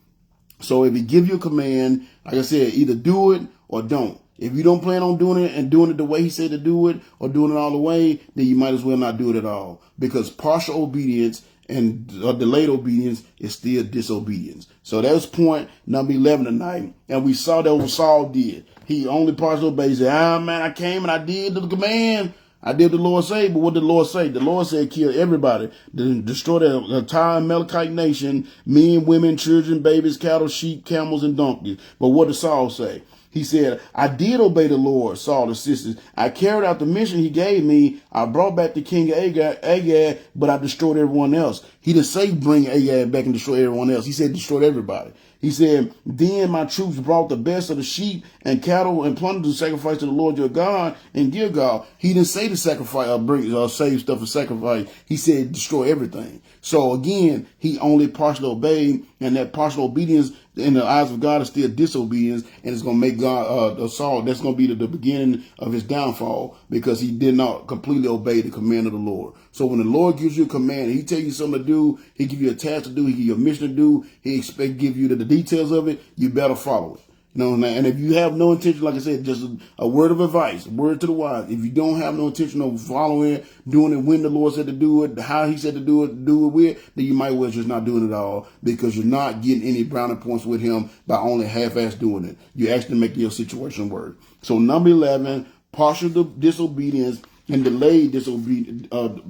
So if he give you a command, like I said, either do it or don't. If you don't plan on doing it and doing it the way he said to do it, or doing it all the way, then you might as well not do it at all. Because partial obedience and delayed obedience is still disobedience. So that was point number 11 tonight. And we saw that what Saul did. He only partially obeyed. He said, man, I came and I did the command. I did what the Lord say, but what did the Lord say? The Lord said, kill everybody, destroy the entire Amalekite nation, men, women, children, babies, cattle, sheep, camels, and donkeys. But what did Saul say? He said, I did obey the Lord, Saul insisted. I carried out the mission he gave me. I brought back the king of Agag, but I destroyed everyone else. He didn't say bring Agag back and destroy everyone else. He said destroy everybody. He said, then my troops brought the best of the sheep and cattle and plunder to sacrifice to the Lord your God in Gilgal. He didn't say to sacrifice or save stuff for sacrifice. He said destroy everything. So again, he only partially obeyed, and that partial obedience in the eyes of God is still disobedience, and it's going to make God Saul. That's going to be the beginning of his downfall, because he did not completely obey the command of the Lord. So when the Lord gives you a command, he tells you something to do, he give you a task to do, he give you a mission to do, he expect to give you the details of it, you better follow it. You know, and if you have no intention, like I said, just a word of advice, a word to the wise. If you don't have no intention of following it, doing it when the Lord said to do it, how he said to do it with, then you might well just not doing it at all, because you're not getting any brownie points with him by only half-ass doing it. You're actually making your situation work. So number 11, partial disobedience and delayed disobedience,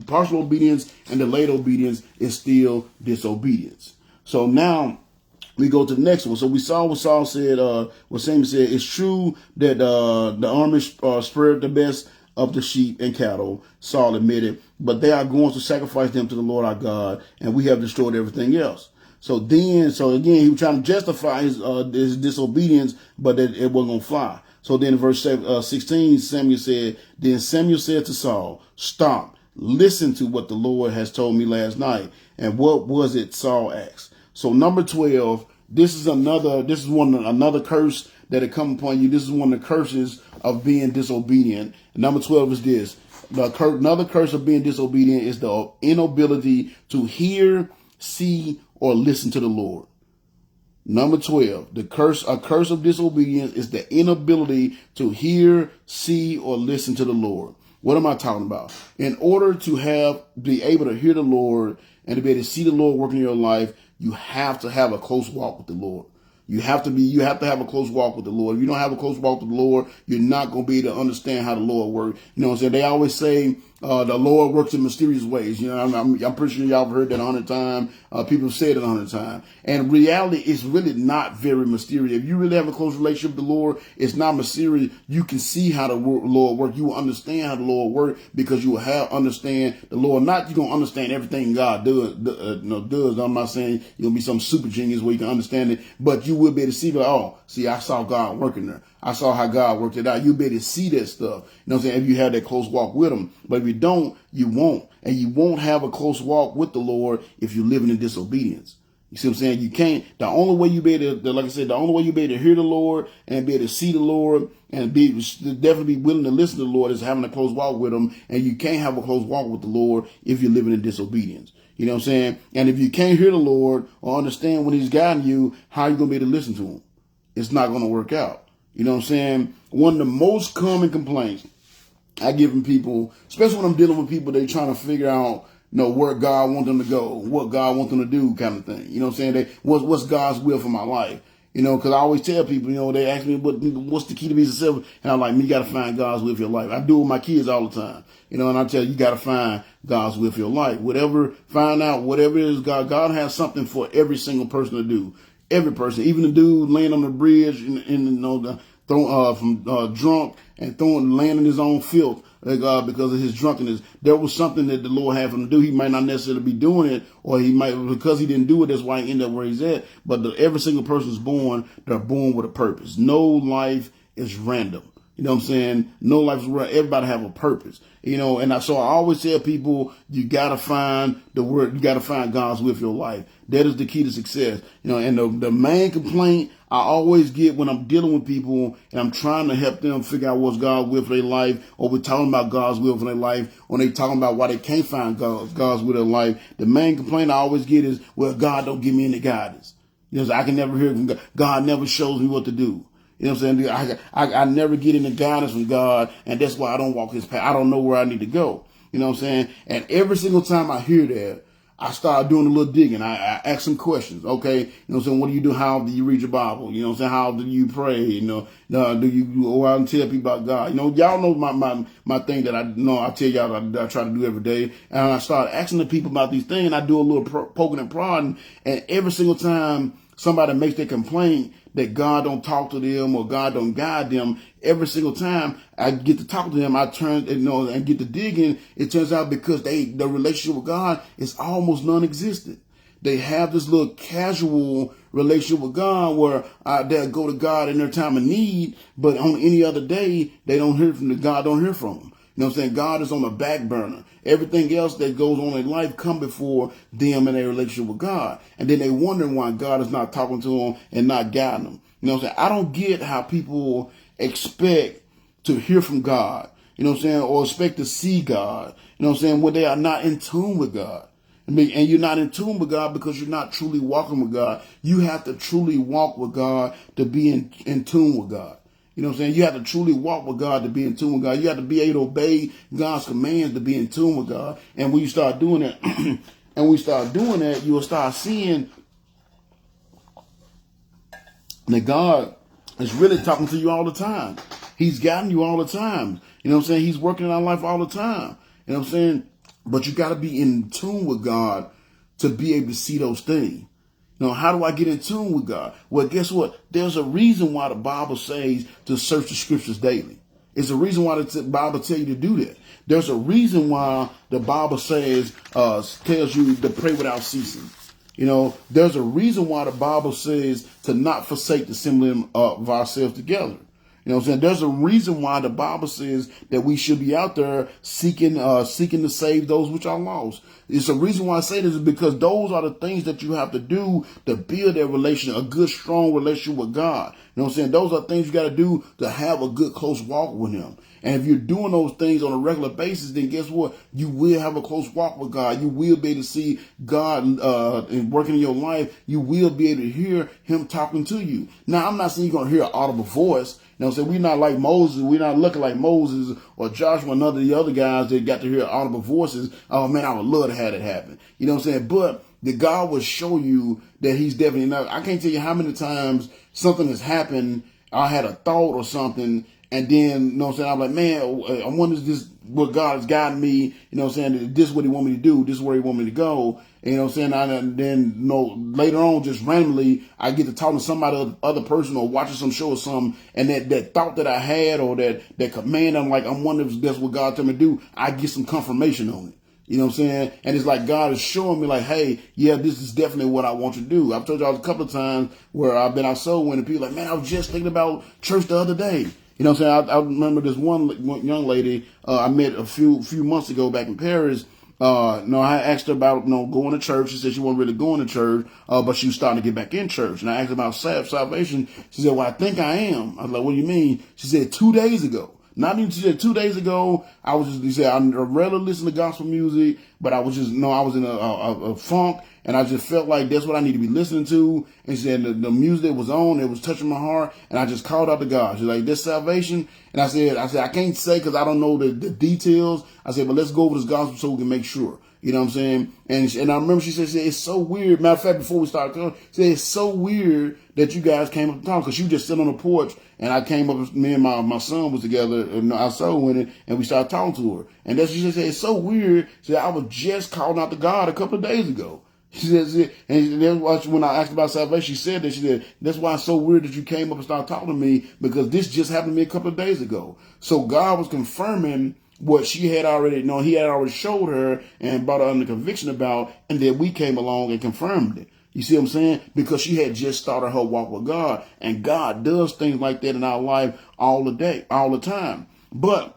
partial obedience and delayed obedience is still disobedience. So now we go to the next one. So we saw what Saul said, what Samuel said. It's true that the army spared the best of the sheep and cattle, Saul admitted, but they are going to sacrifice them to the Lord our God, and we have destroyed everything else. So again, he was trying to justify his disobedience, but it wasn't going to fly. So then in verse 16, Samuel said, then Samuel said to Saul, stop, listen to what the Lord has told me last night. And what was it? Saul asked. So number 12, this is another curse that had come upon you. This is one of the curses of being disobedient. And number 12 is this. Another curse of being disobedient is the inability to hear, see, or listen to the Lord. Number 12, a curse of disobedience is the inability to hear, see, or listen to the Lord. What am I talking about? In order to be able to hear the Lord and to be able to see the Lord working in your life, you have to have a close walk with the Lord. You have to have a close walk with the Lord. If you don't have a close walk with the Lord, you're not going to be able to understand how the Lord works. You know what I'm saying? They always say the Lord works in mysterious ways. You know, I'm pretty sure y'all have heard that 100 times. People have said it 100 times. And reality is really not very mysterious. If you really have a close relationship with the Lord, it's not mysterious. You can see how the Lord works. You will understand how the Lord works, because you will understand the Lord. Not you're going to understand everything God does. I'm not saying you'll be some super genius where you can understand it, but you will be able to see, I saw God working there. I saw how God worked it out. You'll be able to see that stuff. You know what I'm saying? If you have that close walk with him. But if you don't, you won't. And you won't have a close walk with the Lord if you're living in disobedience. You see what I'm saying? You can't. The only way you be able to, like I said, the only way you be able to hear the Lord and be able to see the Lord and definitely be willing to listen to the Lord is having a close walk with him. And you can't have a close walk with the Lord if you're living in disobedience. You know what I'm saying? And if you can't hear the Lord or understand when he's guiding you, how are you going to be able to listen to him? It's not going to work out. You know what I'm saying? One of the most common complaints I give from people, especially when I'm dealing with people, they're trying to figure out, where God wants them to go, what God wants them to do, kind of thing. You know what I'm saying? What's God's will for my life? Because I always tell people, they ask me, what's the key to being successful? And I'm like, you got to find God's will for your life. I do it with my kids all the time. And I tell you got to find God's will for your life. Find out whatever it is God has something for every single person to do. Every person, even the dude laying on the bridge drunk and laying in his own filth. because of his drunkenness. There was something that the Lord had for him to do. He might not necessarily be doing it, or he might, because he didn't do it, that's why he ended up where he's at. But every single person is born, they're born with a purpose. No life is random. You know what I'm saying? No life is random. Everybody have a purpose. So I always tell people, you got to find the word, you got to find God's will for your life. That is the key to success. And the main complaint I always get when I'm dealing with people and I'm trying to help them figure out what's God's will for their life, or we're talking about God's will for their life, or they talking about why they can't find God's will for their life. The main complaint I always get is, well, God don't give me any guidance. I can never hear from God. God never shows me what to do. You know what I'm saying? I never get any guidance from God, and that's why I don't walk his path. I don't know where I need to go. You know what I'm saying? And every single time I hear that, I start doing a little digging. I ask some questions. Okay, you know what I'm saying? What do you do? How do you read your Bible? You know what I'm saying? How do you pray? Do you go out and tell people about God? Y'all know my thing that I tell y'all that I try to do every day. And I start asking the people about these things, and I do a little poking and prodding. And every single time somebody makes their complaint that God don't talk to them or God don't guide them, every single time I get to talk to them, I turn and get to digging. It turns out because the relationship with God is almost non-existent. They have this little casual relationship with God where they'll go to God in their time of need, but on any other day they don't hear from God. Don't hear from them. You know what I'm saying? God is on the back burner. Everything else that goes on in life come before them and their relationship with God. And then they wondering why God is not talking to them and not guiding them. You know what I'm saying? I don't get how people expect to hear from God, you know what I'm saying, or expect to see God, you know what I'm saying, when they are not in tune with God. And you're not in tune with God because you're not truly walking with God. You have to truly walk with God to be in tune with God. You know what I'm saying? You have to truly walk with God to be in tune with God. You have to be able to obey God's commands to be in tune with God. And when you start doing that, you will start seeing that God is really talking to you all the time. He's guiding you all the time. You know what I'm saying? He's working in our life all the time. You know what I'm saying? But you got to be in tune with God to be able to see those things. How do I get in tune with God? Well, guess what? There's a reason why the Bible says to search the scriptures daily. It's a reason why the Bible tells you to do that. There's a reason why the Bible tells you to pray without ceasing. There's a reason why the Bible says to not forsake the assembling of ourselves together. You know what I'm saying? There's a reason why the Bible says that we should be out there seeking to save those which are lost. It's a reason why I say this is because those are the things that you have to do to build a relationship, a good, strong relationship with God. You know what I'm saying? Those are things you got to do to have a good, close walk with him. And if you're doing those things on a regular basis, then guess what? You will have a close walk with God. You will be able to see God working in your life. You will be able to hear him talking to you. Now, I'm not saying you're going to hear an audible voice. You know what I'm saying? We're not like Moses. We're not looking like Moses or Joshua, none of the other guys that got to hear audible voices. Oh, man, I would love to have it happen. You know what I'm saying? But the God will show you that he's definitely not. I can't tell you how many times something has happened. I had a thought or something, and then, you know what I'm saying, I'm like, man, I wonder if this what God has guided me, you know what I'm saying, this is what he want me to do, this is where he want me to go, and, you know what I'm saying, and then, later on, just randomly, I get to talk to somebody, other person, or watching some show or something, and that thought that I had, or that command, I'm wondering if that's what God told me to do, I get some confirmation on it. You know what I'm saying? And it's like God is showing me like, hey, yeah, this is definitely what I want you to do. I've told y'all a couple of times where I've been out soul winning, people like, man, I was just thinking about church the other day. You know what I'm saying? I remember this one young lady I met a few months ago back in Paris. I asked her about going to church. She said she wasn't really going to church, but she was starting to get back in church. And I asked her about salvation. She said, well, I think I am. I was like, what do you mean? She said 2 days ago. Not even, she said 2 days ago, I was just, she said, I rarely listen to gospel music, but I was just, I was in a funk, and I just felt like that's what I need to be listening to. And she said the music that was on, it was touching my heart, and I just called out to God. She's like, this salvation? And I said, I can't say because I don't know the details. I said, but let's go over this gospel so we can make sure. You know what I'm saying? And I remember she said, it's so weird. Matter of fact, before we started talking, she said, it's so weird that you guys came up to talk because you just sit on the porch and I came up, me and my son was together and I saw winning and we started talking to her. And that's what she said, it's so weird. She said, I was just calling out to God a couple of days ago. She said, and then when I asked about salvation, she said, that's why it's so weird that you came up and started talking to me because this just happened to me a couple of days ago. So God was confirming what she had already known, he had already showed her and brought her under conviction about, and then we came along and confirmed it. You see what I'm saying? Because she had just started her walk with God, and God does things like that in our life all the day, all the time. But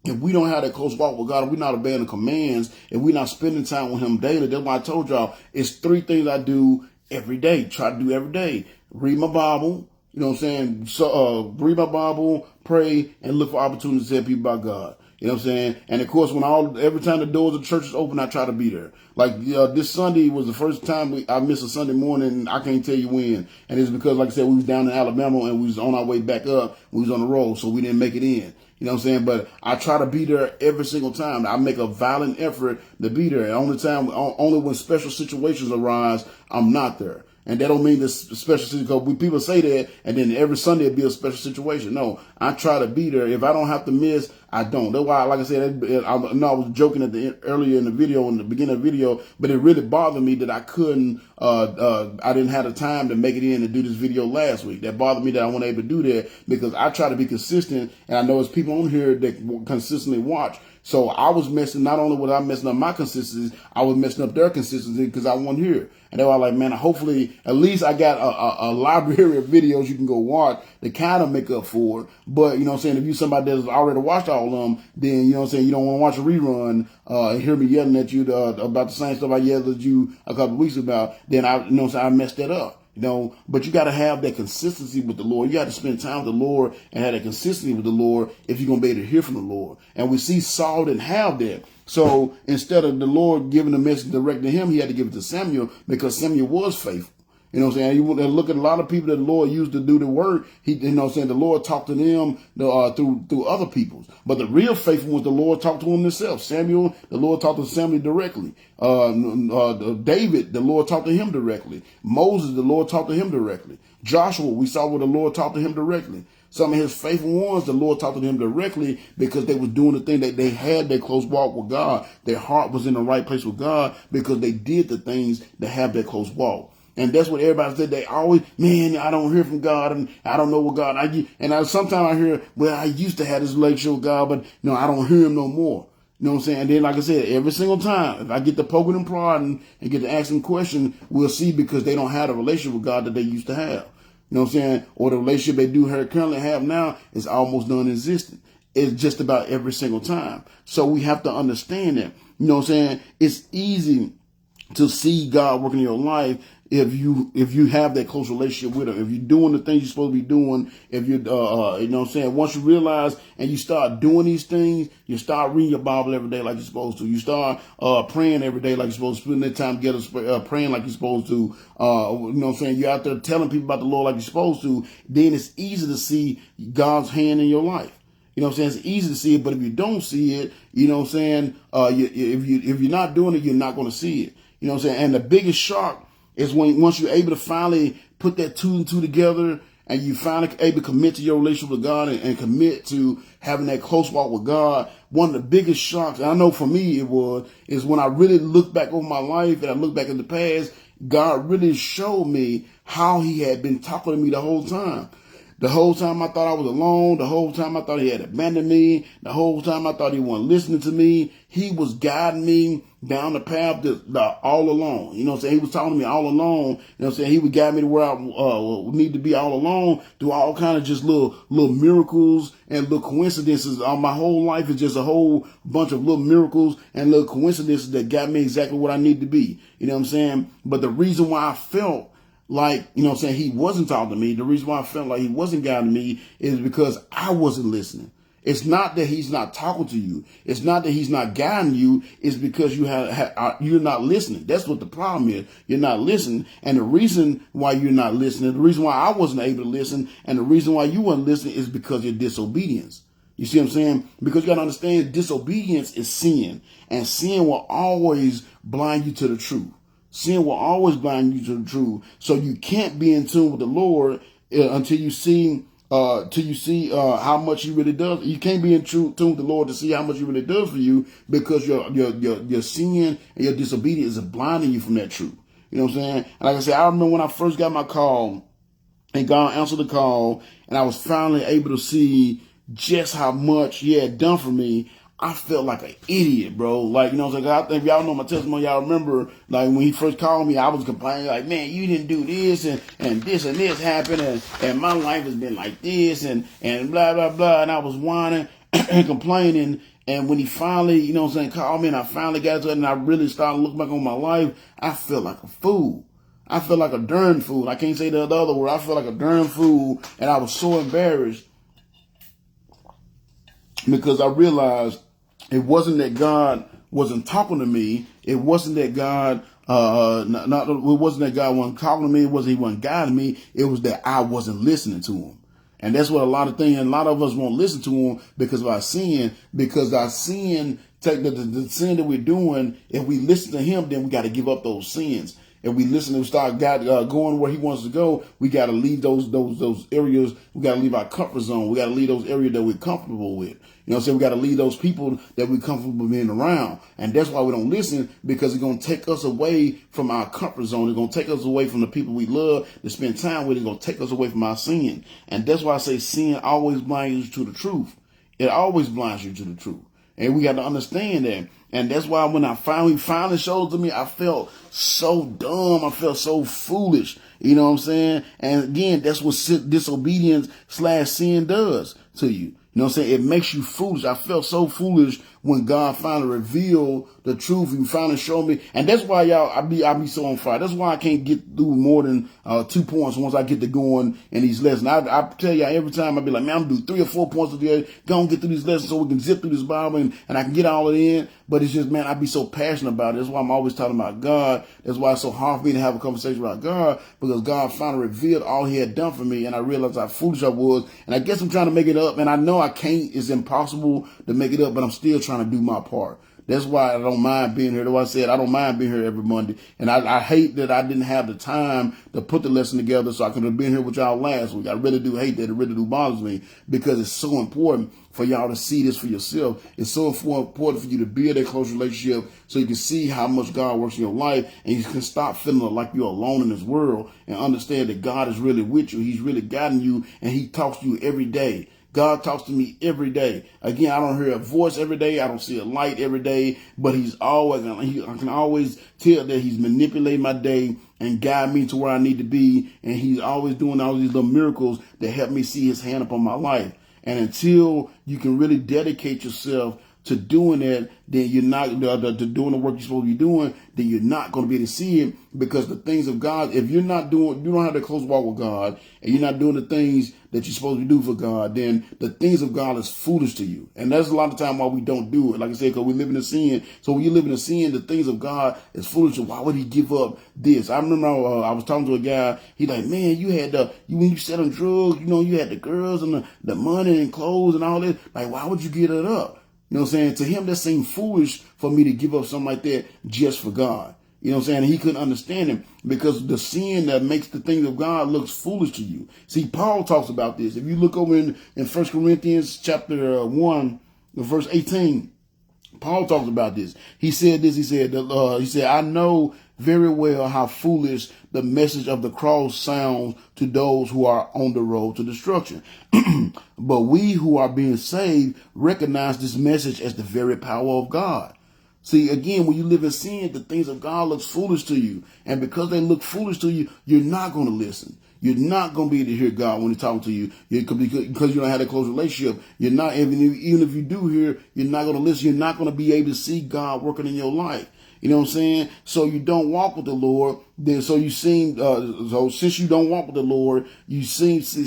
if we don't have that close walk with God, if we're not obeying the commands, if we're not spending time with him daily, that's why I told y'all, it's 3 things I do every day, try to do every day. Read my Bible, you know what I'm saying? So, read my Bible, pray, and look for opportunities to tell people about God. You know what I'm saying? And of course, every time the doors of the church is open, I try to be there. Like this Sunday was the first time I missed a Sunday morning. I can't tell you when, and it's because, like I said, we was down in Alabama and we was on our way back up. We was on the road, so we didn't make it in. You know what I'm saying? But I try to be there every single time. I make a violent effort to be there. And only when special situations arise, I'm not there. And that don't mean this special situation, because people say that, and then every Sunday it'll be a special situation. No, I try to be there. If I don't have to miss, I don't. That's why, like I said, I know I was joking earlier in the video, in the beginning of the video, but it really bothered me that I couldn't, I didn't have the time to make it in and do this video last week. That bothered me that I wasn't able to do that, because I try to be consistent, and I know there's people on here that consistently watch. So I was messing, not only was I messing up my consistency, I was messing up their consistency because I wasn't here. And they were like, man, hopefully, at least I got a library of videos you can go watch to kind of make up for it. But, you know what I'm saying, if you're somebody that's already watched all of them, then, you know what I'm saying, you don't want to watch a rerun and hear me yelling at you about the same stuff I yelled at you a couple of weeks about, then you know what I'm saying, I messed that up. You know, but you got to have that consistency with the Lord. You got to spend time with the Lord and have that consistency with the Lord if you're going to be able to hear from the Lord. And we see Saul didn't have that. So instead of the Lord giving the message direct to him, he had to give it to Samuel, because Samuel was faithful. You know what I'm saying? You look at a lot of people that the Lord used to do the work. You know what I'm saying? The Lord talked to them through other peoples. But the real faithful was the Lord talked to him himself. Samuel, the Lord talked to Samuel directly. David, the Lord talked to him directly. Moses, the Lord talked to him directly. Joshua, we saw where the Lord talked to him directly. Some of his faithful ones, the Lord talked to them directly, because they was doing the thing that they had their close walk with God. Their heart was in the right place with God because they did the things that have their close walk. And that's what everybody said. They always, man, I don't hear from God, and I don't know what God. Sometimes I hear, well, I used to have this relationship with God, but I don't hear him no more. You know what I'm saying? And then, like I said, every single time, if I get to poking and prodding and get to asking questions, we'll see, because they don't have a relationship with God that they used to have. You know what I'm saying? Or the relationship they do currently have now is almost non-existent. It's just about every single time. So we have to understand that. You know what I'm saying? It's easy to see God working in your life if you have that close relationship with him, if you're doing the things you're supposed to be doing, if you you know what I'm saying, once you realize and you start doing these things, you start reading your Bible every day like you're supposed to. You start praying every day like you're supposed to, spending that time together praying like you're supposed to. You know what I'm saying? You're out there telling people about the Lord like you're supposed to. Then it's easy to see God's hand in your life. You know what I'm saying? It's easy to see it, but if you don't see it, you know what I'm saying, if you're not doing it, you're not going to see it. You know what I'm saying? And the biggest shock is once you're able to finally put that 2 and 2 together, and you finally able to commit to your relationship with God and commit to having that close walk with God. One of the biggest shocks, and I know for me is when I really look back over my life and I look back in the past, God really showed me how he had been talking to me the whole time. The whole time I thought I was alone. The whole time I thought he had abandoned me. The whole time I thought he wasn't listening to me. He was guiding me down the path all alone. You know what I'm saying? He was talking to me all alone. You know what I'm saying? He would guide me to where I need to be all alone through all kind of just little miracles and little coincidences. My whole life is just a whole bunch of little miracles and little coincidences that got me exactly what I need to be. You know what I'm saying? But the reason why I felt like, you know what I'm saying, he wasn't talking to me, the reason why I felt like he wasn't guiding me is because I wasn't listening. It's not that he's not talking to you. It's not that he's not guiding you. It's because you're not listening. That's what the problem is. You're not listening. And the reason why you're not listening, the reason why I wasn't able to listen, and the reason why you weren't listening is because of your disobedience. You see what I'm saying? Because you got to understand, disobedience is sin. And sin will always blind you to the truth. Sin will always blind you to the truth. So you can't be in tune with the Lord until you see how much he really does. You can't be in tune with the Lord to see how much he really does for you, because your sin and your disobedience is blinding you from that truth. You know what I'm saying? And like I said, I remember when I first got my call and God answered the call, and I was finally able to see just how much he had done for me. I felt like an idiot, bro. Like, you know what I'm saying? I think y'all know my testimony. Y'all remember, like, when he first called me, I was complaining, like, man, you didn't do this, and this happened, and my life has been like this, and blah, blah, blah. And I was whining and complaining. And when he finally, you know what I'm saying, called me, and I finally got to it, and I really started looking back on my life, I felt like a fool. I felt like a darn fool. I can't say the other word. I felt like a darn fool, and I was so embarrassed because I realized it wasn't that God wasn't talking to me. It wasn't that God, it wasn't that God wasn't talking to me. It wasn't He wasn't guiding me. It was that I wasn't listening to Him. And that's what a lot of us won't listen to Him because of our sin. Because our sin, take the sin that we're doing. If we listen to Him, then we got to give up those sins. If we listen and start going where He wants to go, we got to leave those areas. We got to leave our comfort zone. We got to leave those areas that we're comfortable with. You know what I'm saying? We got to leave those people that we're comfortable being around. And that's why we don't listen, because it's going to take us away from our comfort zone. It's going to take us away from the people we love to spend time with. It's going to take us away from our sin. And that's why I say sin always blinds you to the truth. It always blinds you to the truth. And we got to understand that. And that's why when I finally showed it to me, I felt so dumb. I felt so foolish. You know what I'm saying? And again, that's what disobedience/sin does to you. You know what I'm saying? It makes you foolish. I felt so foolish when God finally revealed the truth. He finally showed me. And that's why, y'all, I be so on fire. That's why I can't get through more than 2 points once I get to going in these lessons. I tell y'all every time, I be like, man, I'm going to do 3 or 4 points today. Go and get through these lessons so we can zip through this Bible and I can get all it in. But it's just, man, I be so passionate about it. That's why I'm always talking about God. That's why it's so hard for me to have a conversation about God, because God finally revealed all He had done for me. And I realized how foolish I was. And I guess I'm trying to make it up. And I know I can't. It's impossible to make it up, but I'm still trying to do my part. That's why I don't mind being here. That's why I said I don't mind being here every Monday. And I hate that I didn't have the time to put the lesson together so I could have been here with y'all last week. I really do hate that. It really do bothers me, because it's so important for y'all to see this for yourself. It's so important for you to build a close relationship so you can see how much God works in your life, and you can stop feeling like you're alone in this world and understand that God is really with you. He's really guiding you, and He talks to you every day. God talks to me every day. Again, I don't hear a voice every day. I don't see a light every day, but I can always tell that He's manipulating my day and guide me to where I need to be. And He's always doing all these little miracles that help me see His hand upon my life. And until you can really dedicate yourself to doing that, then you're not to doing the work you're supposed to be doing, then you're not going to be able to see it, because the things of God, if you don't have a close walk with God, and you're not doing the things that you're supposed to do for God, then the things of God is foolish to you. And that's a lot of time why we don't do it. Like I said, because we live in a sin. So when you live in a sin, the things of God is foolish. Why would He give up this? I remember I was talking to a guy. He like, man, when you selling drugs, you had the girls and the money and clothes and all this. Like, why would you give it up? You know what I'm saying? To him, that seemed foolish for me to give up something like that just for God. You know what I'm saying? And he couldn't understand him, because the sin that makes the things of God looks foolish to you. See, Paul talks about this. If you look over in 1 Corinthians chapter 1, verse 18, Paul talks about this. He said this. He said, I know very well how foolish the message of the cross sounds to those who are on the road to destruction. But we who are being saved recognize this message as the very power of God. See, again, when you live in sin, the things of God looks foolish to you. And because they look foolish to you, you're not going to listen. You're not going to be able to hear God when He's talking to you, because you don't have a close relationship. You're not, even if you do hear, you're not going to listen. You're not going to be able to see God working in your life. You know what I'm saying? So you don't walk with the Lord. Then, so since you don't walk with the Lord, you seem to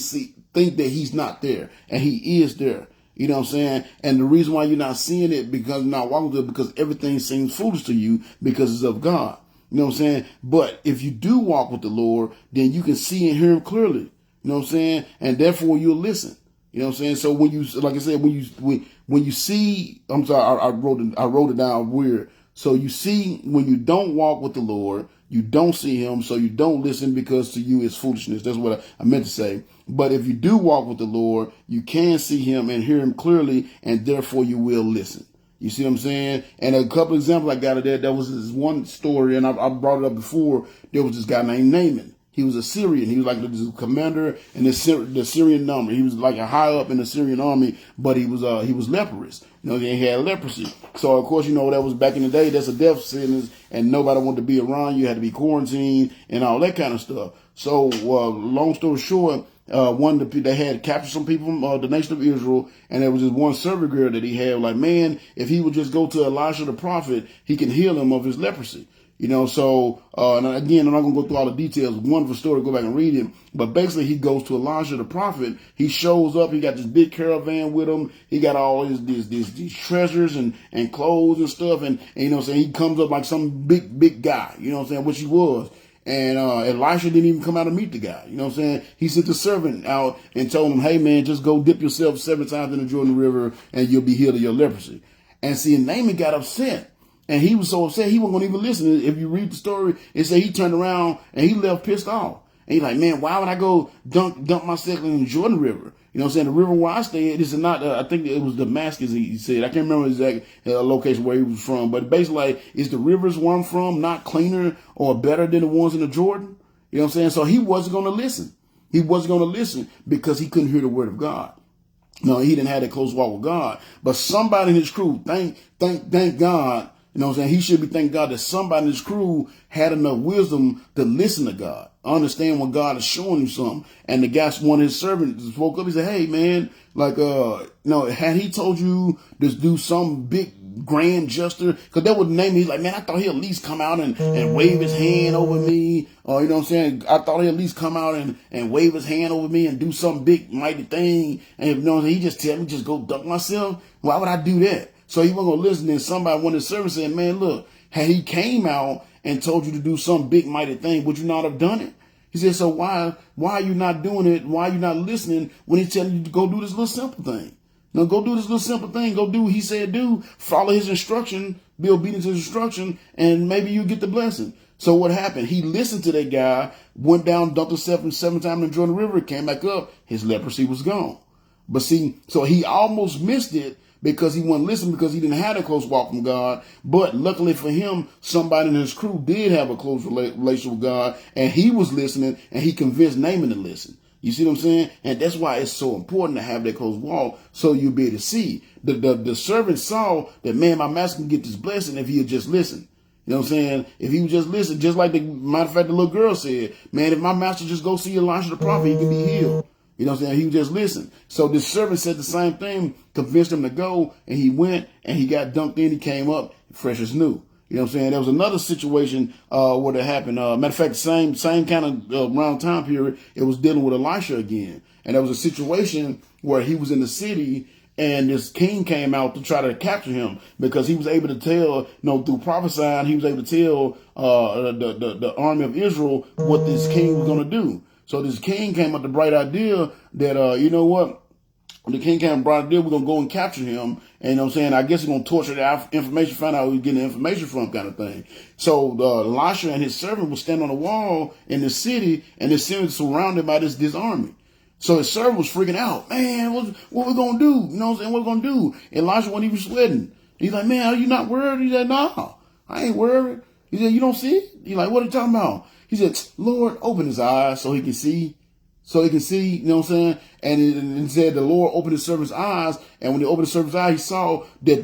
think that He's not there, and He is there. You know what I'm saying? And the reason why you're not seeing it, because you're not walking with it, because everything seems foolish to you because it's of God. You know what I'm saying? But if you do walk with the Lord, then you can see and hear Him clearly. You know what I'm saying? And therefore you'll listen. You know what I'm saying? So when you, like I said, when you see, I'm sorry, I wrote it down weird. So you see, when you don't walk with the Lord, you don't see Him, so you don't listen, because to you it's foolishness. That's what I meant to say. But if you do walk with the Lord, you can see Him and hear Him clearly, and therefore you will listen. You see what I'm saying? And a couple examples I got of that. There was this one story, and I brought it up before. There was this guy named Naaman. He was a Syrian. He was like the commander in the Syrian army. He was like a high up in the Syrian army, but he was leprous. He had leprosy. So of course, that was back in the day. That's a death sentence, and nobody wanted to be around you. You had to be quarantined and all that kind of stuff. So long story short, they had captured some people from the nation of Israel, and there was this one servant girl that he had. Like, man, if he would just go to Elisha the prophet, he can heal him of his leprosy. So and again, I'm not going to go through all the details. Wonderful story. Go back and read it. But basically, he goes to Elisha the prophet. He shows up. He got this big caravan with him. He got all these treasures and clothes and stuff. And he comes up like some big guy. Which he was. And Elisha didn't even come out and meet the guy. He sent the servant out and told him, hey, man, just go dip yourself 7 times in the Jordan River and you'll be healed of your leprosy. And see, Naaman got upset. And he was so upset he wasn't going to even listen. If you read the story, it said he turned around and he left pissed off. And he's like, man, why would I go dump myself in the Jordan River? The river where I stay at is not, I think it was Damascus, he said. I can't remember the exact location where he was from. But basically, like, is the rivers where I'm from not cleaner or better than the ones in the Jordan? So he wasn't going to listen. He wasn't going to listen because he couldn't hear the word of God. No, he didn't have that close walk with God. But somebody in his crew, thank God, he should be thanking God that somebody in his crew had enough wisdom to listen to God, understand when God is showing him something. And the guy, one of his servants, spoke up. He said, hey, man, like, had he told you to do some big grand gesture? Because that would name me. He's like, man, I thought he'd at least come out and wave his hand over me. Or, I thought he'd at least come out and wave his hand over me and do some big mighty thing. And, he just tell me, just go duck myself. Why would I do that? So he wasn't going to listen. And somebody, one of his servants said, man, look, had he came out and told you to do some big mighty thing, would you not have done it? He said, so why are you not doing it? Why are you not listening when he's telling you to go do this little simple thing? Go do this little simple thing. Go do what he said do. Follow his instruction. Be obedient to his instruction, and maybe you get the blessing. So what happened? He listened to that guy, went down, dumped himself 7 times in the Jordan River, came back up. His leprosy was gone. But see, so he almost missed it because he wouldn't listen, because he didn't have a close walk from God. But luckily for him, somebody in his crew did have a close relationship with God, and he was listening, and he convinced Naaman to listen. You see what I'm saying? And that's why it's so important to have that close walk, so you'll be able to see. The servant saw that, man, my master can get this blessing if he'll just listen. You know what I'm saying? If he would just listen, just like matter of fact, the little girl said, man, if my master just go see Elisha the prophet, he can be healed. You know what I'm saying? He would just listen. So this servant said the same thing, convinced him to go, and he went, and he got dunked in. He came up fresh as new. You know what I'm saying? There was another situation where that happened. Matter of fact, same kind of around time period, it was dealing with Elisha again. And there was a situation where he was in the city, and this king came out to try to capture him, because he was able to tell, through prophesying, he was able to tell the army of Israel what this king was going to do. So this king came up with the bright idea that, you know what? The king came up with the bright idea, we're going to go and capture him. And you know what I'm saying? I guess he's going to torture the information, find out who he's getting the information from, kind of thing. So Elisha and his servant were standing on the wall in the city, and the city was surrounded by this army. So his servant was freaking out. Man, what we going to do? You know what I'm saying? What we going to do? Elisha wasn't even sweating. He's like, man, are you not worried? He said, no, I ain't worried. He said, you don't see it? He's like, what are you talking about? He said, Lord, open his eyes so he can see. You know what I'm saying? And it said the Lord opened his servant's eyes, and when he opened his servant's eyes, he saw that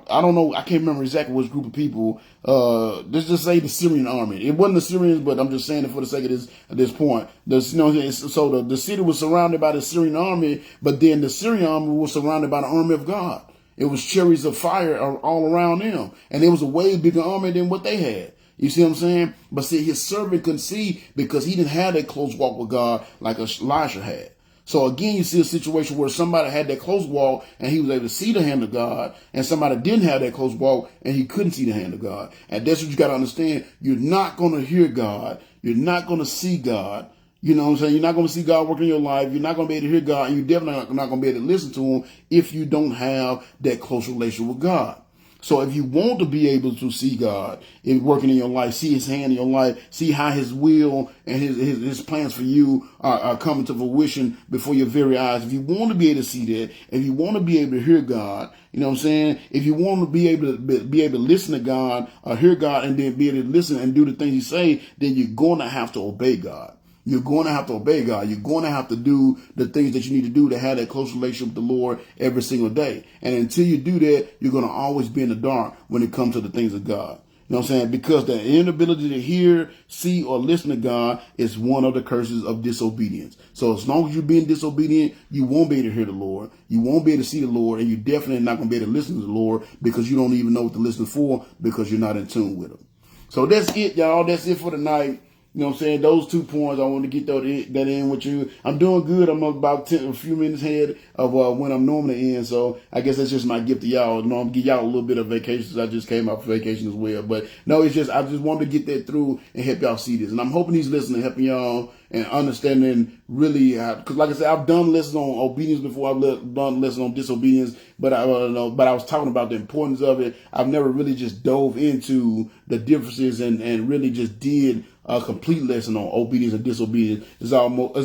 I don't know, I can't remember exactly which group of people. Let's just say the Syrian army. It wasn't the Syrians, but I'm just saying it for the sake of this point. So the city was surrounded by the Syrian army, but then the Syrian army was surrounded by the army of God. It was chariots of fire all around them, and it was a way bigger army than what they had. You see what I'm saying? But see, his servant couldn't see because he didn't have that close walk with God like Elisha had. So again, you see a situation where somebody had that close walk and he was able to see the hand of God, and somebody didn't have that close walk and he couldn't see the hand of God. And that's what you got to understand. You're not going to hear God. You're not going to see God. You know what I'm saying? You're not going to see God work in your life. You're not going to be able to hear God, and you're definitely not going to be able to listen to him if you don't have that close relationship with God. So if you want to be able to see God working in your life, see his hand in your life, see how his will and his plans for you are coming to fruition before your very eyes. If you want to be able to see that, if you want to be able to hear God, you know what I'm saying? If you want to be able to listen to God, hear God, and then be able to listen and do the things he say, then you're going to have to obey God. You're going to have to obey God. You're going to have to do the things that you need to do to have that close relationship with the Lord every single day. And until you do that, you're going to always be in the dark when it comes to the things of God. You know what I'm saying? Because the inability to hear, see, or listen to God is one of the curses of disobedience. So as long as you're being disobedient, you won't be able to hear the Lord. You won't be able to see the Lord, and you're definitely not going to be able to listen to the Lord because you don't even know what to listen for because you're not in tune with him. So that's it, y'all. That's it for tonight. You know what I'm saying? Those 2 points, I want to get that in with you. I'm doing good. I'm about a few minutes ahead of when I'm normally in. So I guess that's just my gift to y'all. You know, I'm give y'all a little bit of vacations. I just came off vacation as well. But no, I just wanted to get that through and help y'all see this. And I'm hoping these lessons are helping y'all and understanding really, because like I said, I've done lessons on obedience before. I've done lessons on disobedience, but I was talking about the importance of it. I've never really just dove into the differences and really just did a complete lesson on obedience and disobedience. It's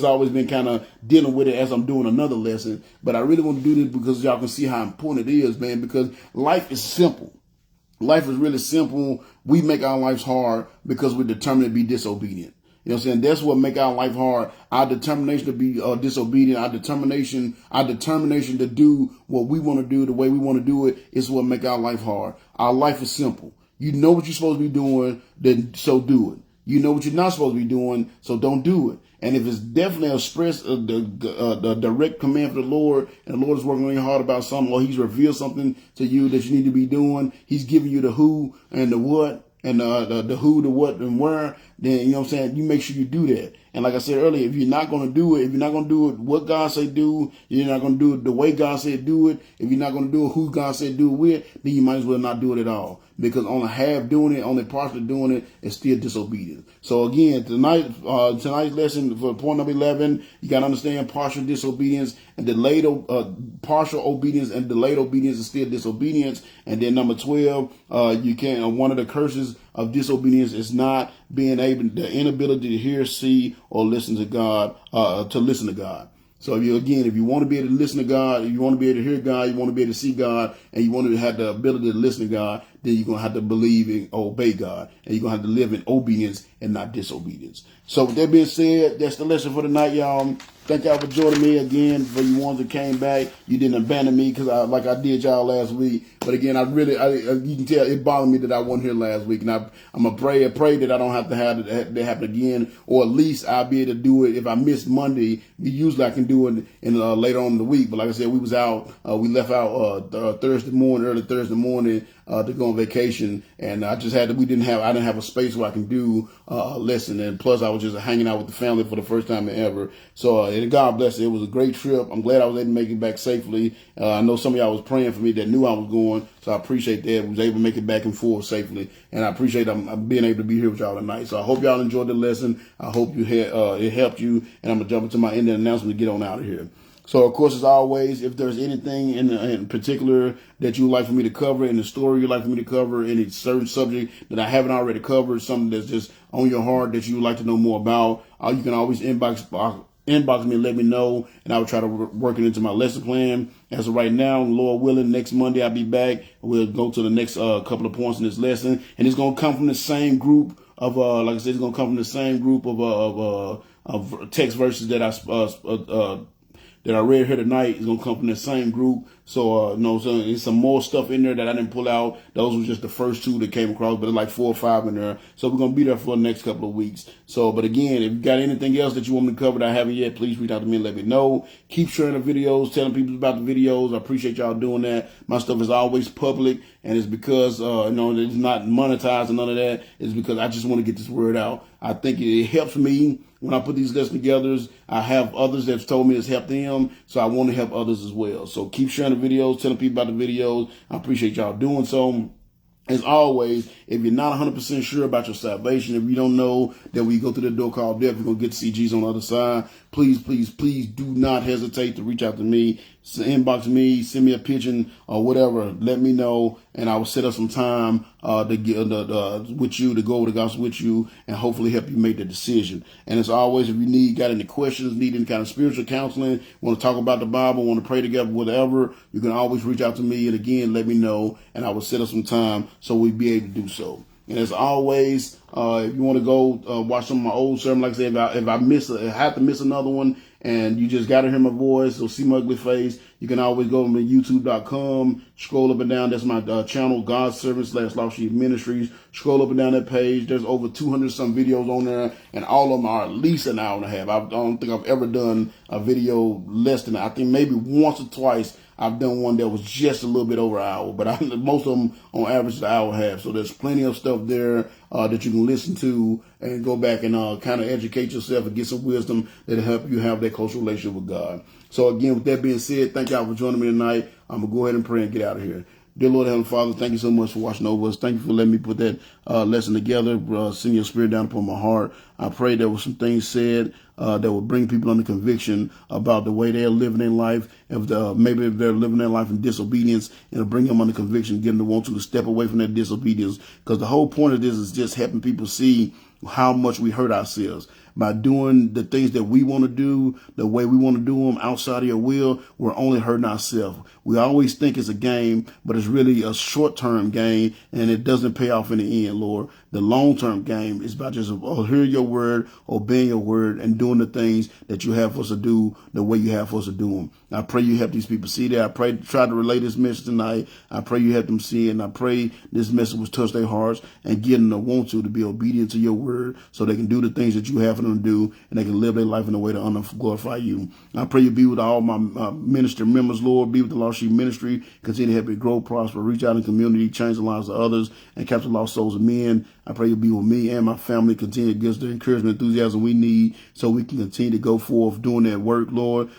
always been kind of dealing with it as I'm doing another lesson. But I really want to do this because y'all can see how important it is, man, because life is simple. Life is really simple. We make our lives hard because we're determined to be disobedient. You know what I'm saying? That's what make our life hard. Our determination to be disobedient, our determination to do what we want to do the way we want to do it is what make our life hard. Our life is simple. You know what you're supposed to be doing, then so do it. You know what you're not supposed to be doing, so don't do it. And if it's definitely expressed the direct command from the Lord, and the Lord is working really hard about something, or he's revealed something to you that you need to be doing, he's giving you the who and the what, and the who, the what, and where, then, you know what I'm saying, you make sure you do that. And like I said earlier, if you're not going to do it, if you're not going to do it what God said do, you're not going to do it the way God said do it, if you're not going to do it who God said do it with, then you might as well not do it at all. Because only half doing it, only partially doing it is still disobedience. So again, tonight's lesson for point number 11, you got to understand partial disobedience and delayed partial obedience and delayed obedience is still disobedience. And then number 12, one of the curses of disobedience is not being able, the inability to hear, see, or listen to God, to listen to God. So if you want to be able to listen to God, if you want to be able to hear God, you want to be able to see God, and you want to have the ability to listen to God, then you're going to have to believe and obey God. And you're going to have to live in obedience and not disobedience. So with that being said, that's the lesson for tonight, y'all. Thank y'all for joining me again. For you ones that came back, you didn't abandon me because like I did y'all last week. But again, you can tell it bothered me that I wasn't here last week. And I'm going to pray that I don't have to have that happen again. Or at least I'll be able to do it. If I missed Monday, usually I can do it later on in the week. But like I said, we was out. We left out early Thursday morning to go on vacation. And I didn't have a space where I can do a lesson. And plus I was just hanging out with the family for the first time ever. So and God bless it. It was a great trip. I'm glad I was able to make it back safely. I know some of y'all was praying for me that knew I was going. So I appreciate that. I was able to make it back and forth safely. And I appreciate being able to be here with y'all tonight. So I hope y'all enjoyed the lesson. I hope it helped you. And I'm going to jump into my ending announcement to get on out of here. So, of course, as always, if there's anything in particular that you would like for me to cover, in the story you'd like for me to cover, any certain subject that I haven't already covered, something that's just on your heart that you would like to know more about, you can always inbox me and let me know, and I will try to work it into my lesson plan. As of right now, Lord willing, next Monday I'll be back. We'll go to the next couple of points in this lesson, and it's going to come from the same group of, like I said, it's going to come from the same group of text verses that I read here tonight. Is going to come from the same group. So, so there's some more stuff in there that I didn't pull out. Those were just the first two that came across, but there's like 4 or 5 in there. So we're going to be there for the next couple of weeks. So, but again, if you got anything else that you want me to cover that I haven't yet, please reach out to me and let me know. Keep sharing the videos, telling people about the videos. I appreciate y'all doing that. My stuff is always public, and it's because, it's not monetized and none of that. It's because I just want to get this word out. I think it helps me when I put these lessons together. I have others that's told me it's helped them, so I want to help others as well. So keep sharing the videos, telling people about the videos. I appreciate y'all doing so. As always, if you're not 100% sure about your salvation, if you don't know that when you go through the door called death, you're going to get to see Jesus on the other side, please do not hesitate to reach out to me. Inbox me, send me a pigeon or whatever. Let me know. and I will set up some time to get with you, to go over the gospel with you, and hopefully help you make the decision. And as always, if you got any questions, need any kind of spiritual counseling, want to talk about the Bible, want to pray together, whatever, you can always reach out to me. And again, let me know, and I will set up some time so we'll be able to do so. And as always, if you want to go watch some of my old sermons, like I said, if I have to miss another one, and you just got to hear my voice or see my ugly face, you can always go to youtube.com, scroll up and down. That's my channel, God's Servant / Lost Sheep Ministries. Scroll up and down that page. There's over 200 some videos on there, and all of them are at least an hour and a half. I don't think I've ever done a video less than that. I think maybe once or twice I've done one that was just a little bit over an hour, but most of them on average is an hour and a half. So there's plenty of stuff there that you can listen to and go back and kind of educate yourself and get some wisdom that'll help you have that close relationship with God. So again, with that being said, thank y'all for joining me tonight. I'm going to go ahead and pray and get out of here. Dear Lord, Heavenly Father, thank you so much for watching over us. Thank you for letting me put that lesson together, send your spirit down upon my heart. I pray there were some things said that will bring people under conviction about the way they're living their life. Maybe if they're living their life in disobedience, it'll bring them under conviction, getting them to want to step away from that disobedience. Because the whole point of this is just helping people see how much we hurt ourselves. By doing the things that we want to do, the way we want to do them outside of your will, we're only hurting ourselves. We always think it's a game, but it's really a short-term game, and it doesn't pay off in the end, Lord. The long-term game is about just hearing your word, obeying your word, and doing the things that you have for us to do the way you have for us to do them. I pray you help these people see that. I pray try to relay this message tonight. I pray you help them see it, and I pray this message will touch their hearts and get them to want to be obedient to your word so they can do the things that you have for them to do, and they can live their life in a way to honor and glorify you. I pray you be with all my ministry members, Lord. Be with the Lost Sheep Ministry. Continue to help it grow, prosper, reach out in the community, change the lives of others, and capture lost souls of men. I pray you be with me and my family. Continue to give us the encouragement, enthusiasm we need so we can continue to go forth doing that work, Lord,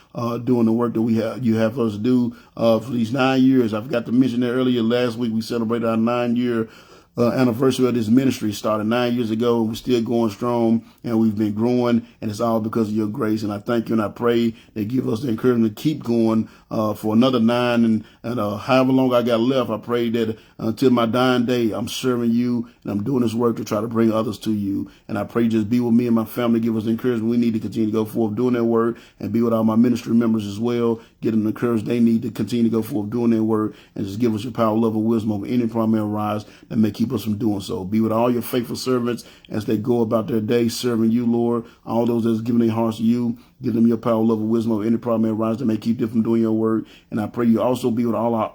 doing the work that you have for us to do for these 9 years. I forgot to mention that earlier. Last week we celebrated our 9-year anniversary of this ministry. Started 9 years ago. We're still going strong, and we've been growing, and it's all because of your grace. And I thank you, and I pray that give us the encouragement to keep going for another 9 and however long I got left. I pray that until my dying day, I'm serving you, and I'm doing this work to try to bring others to you. And I pray just be with me and my family. Give us the encouragement we need to continue to go forth doing that work, and be with all my ministry members as well. Get them the courage they need to continue to go forth doing their work, and just give us your power, love, and wisdom over any problem that arise that may keep us from doing so. Be with all your faithful servants as they go about their day serving you, Lord. All those that's giving their hearts to you, give them your power, love, and wisdom over any problem that arises that may keep them from doing your work. And I pray you also be with all our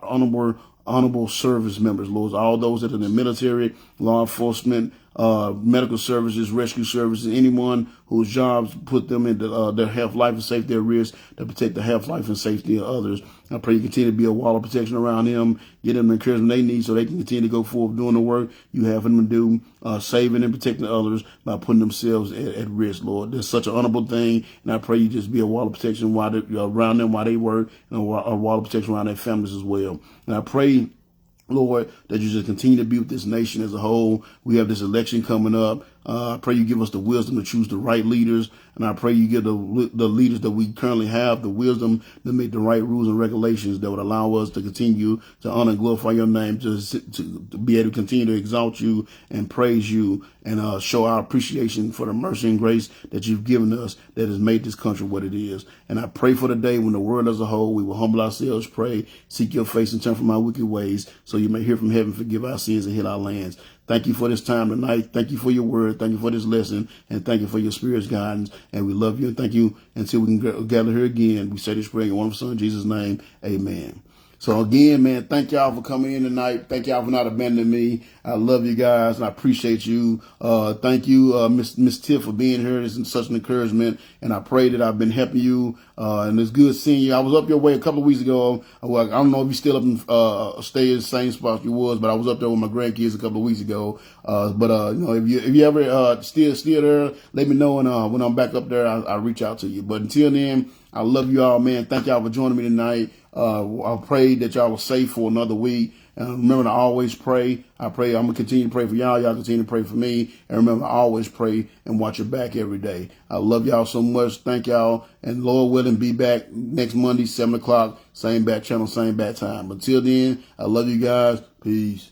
honorable service members, Lord. All those that are in the military, law enforcement, medical services, rescue services, anyone whose jobs put them into their health, life, and safety at risk to protect the health, life, and safety of others. I pray you continue to be a wall of protection around them, get them the encouragement they need so they can continue to go forward doing the work you have them to do, saving and protecting others by putting themselves at risk, Lord. That's such an honorable thing, and I pray you just be a wall of protection around them while they work, and a wall of protection around their families as well. And I pray, Lord, that you just continue to be with this nation as a whole. We have this election coming up. I pray you give us the wisdom to choose the right leaders. And I pray you give the leaders that we currently have the wisdom to make the right rules and regulations that would allow us to continue to honor and glorify your name, to be able to continue to exalt you and praise you and show our appreciation for the mercy and grace that you've given us that has made this country what it is. And I pray for the day when the world as a whole, we will humble ourselves, pray, seek your face and turn from our wicked ways so you may hear from heaven, forgive our sins and heal our lands. Thank you for this time tonight. Thank you for your word. Thank you for this lesson. And thank you for your spirit's guidance. And we love you. And thank you until we can gather here again. We say this prayer in one of Son Jesus' name. Amen. So again, man, thank y'all for coming in tonight. Thank y'all for not abandoning me. I love you guys, and I appreciate you. Thank you, Miss Tiff, for being here. It's such an encouragement, and I pray that I've been helping you. And it's good seeing you. I was up your way a couple of weeks ago. Well, I don't know if you still up in stay in the same spot you was, but I was up there with my grandkids a couple of weeks ago. If you ever still there, let me know, and when I'm back up there, I'll reach out to you. But until then, I love you all, man. Thank y'all for joining me tonight. I pray that y'all were safe for another week. And remember to always pray. I'm going to continue to pray for y'all. Y'all continue to pray for me. And remember, always pray and watch your back every day. I love y'all so much. Thank y'all. And Lord willing, be back next Monday, 7 o'clock. Same bat channel, same bat time. Until then, I love you guys. Peace.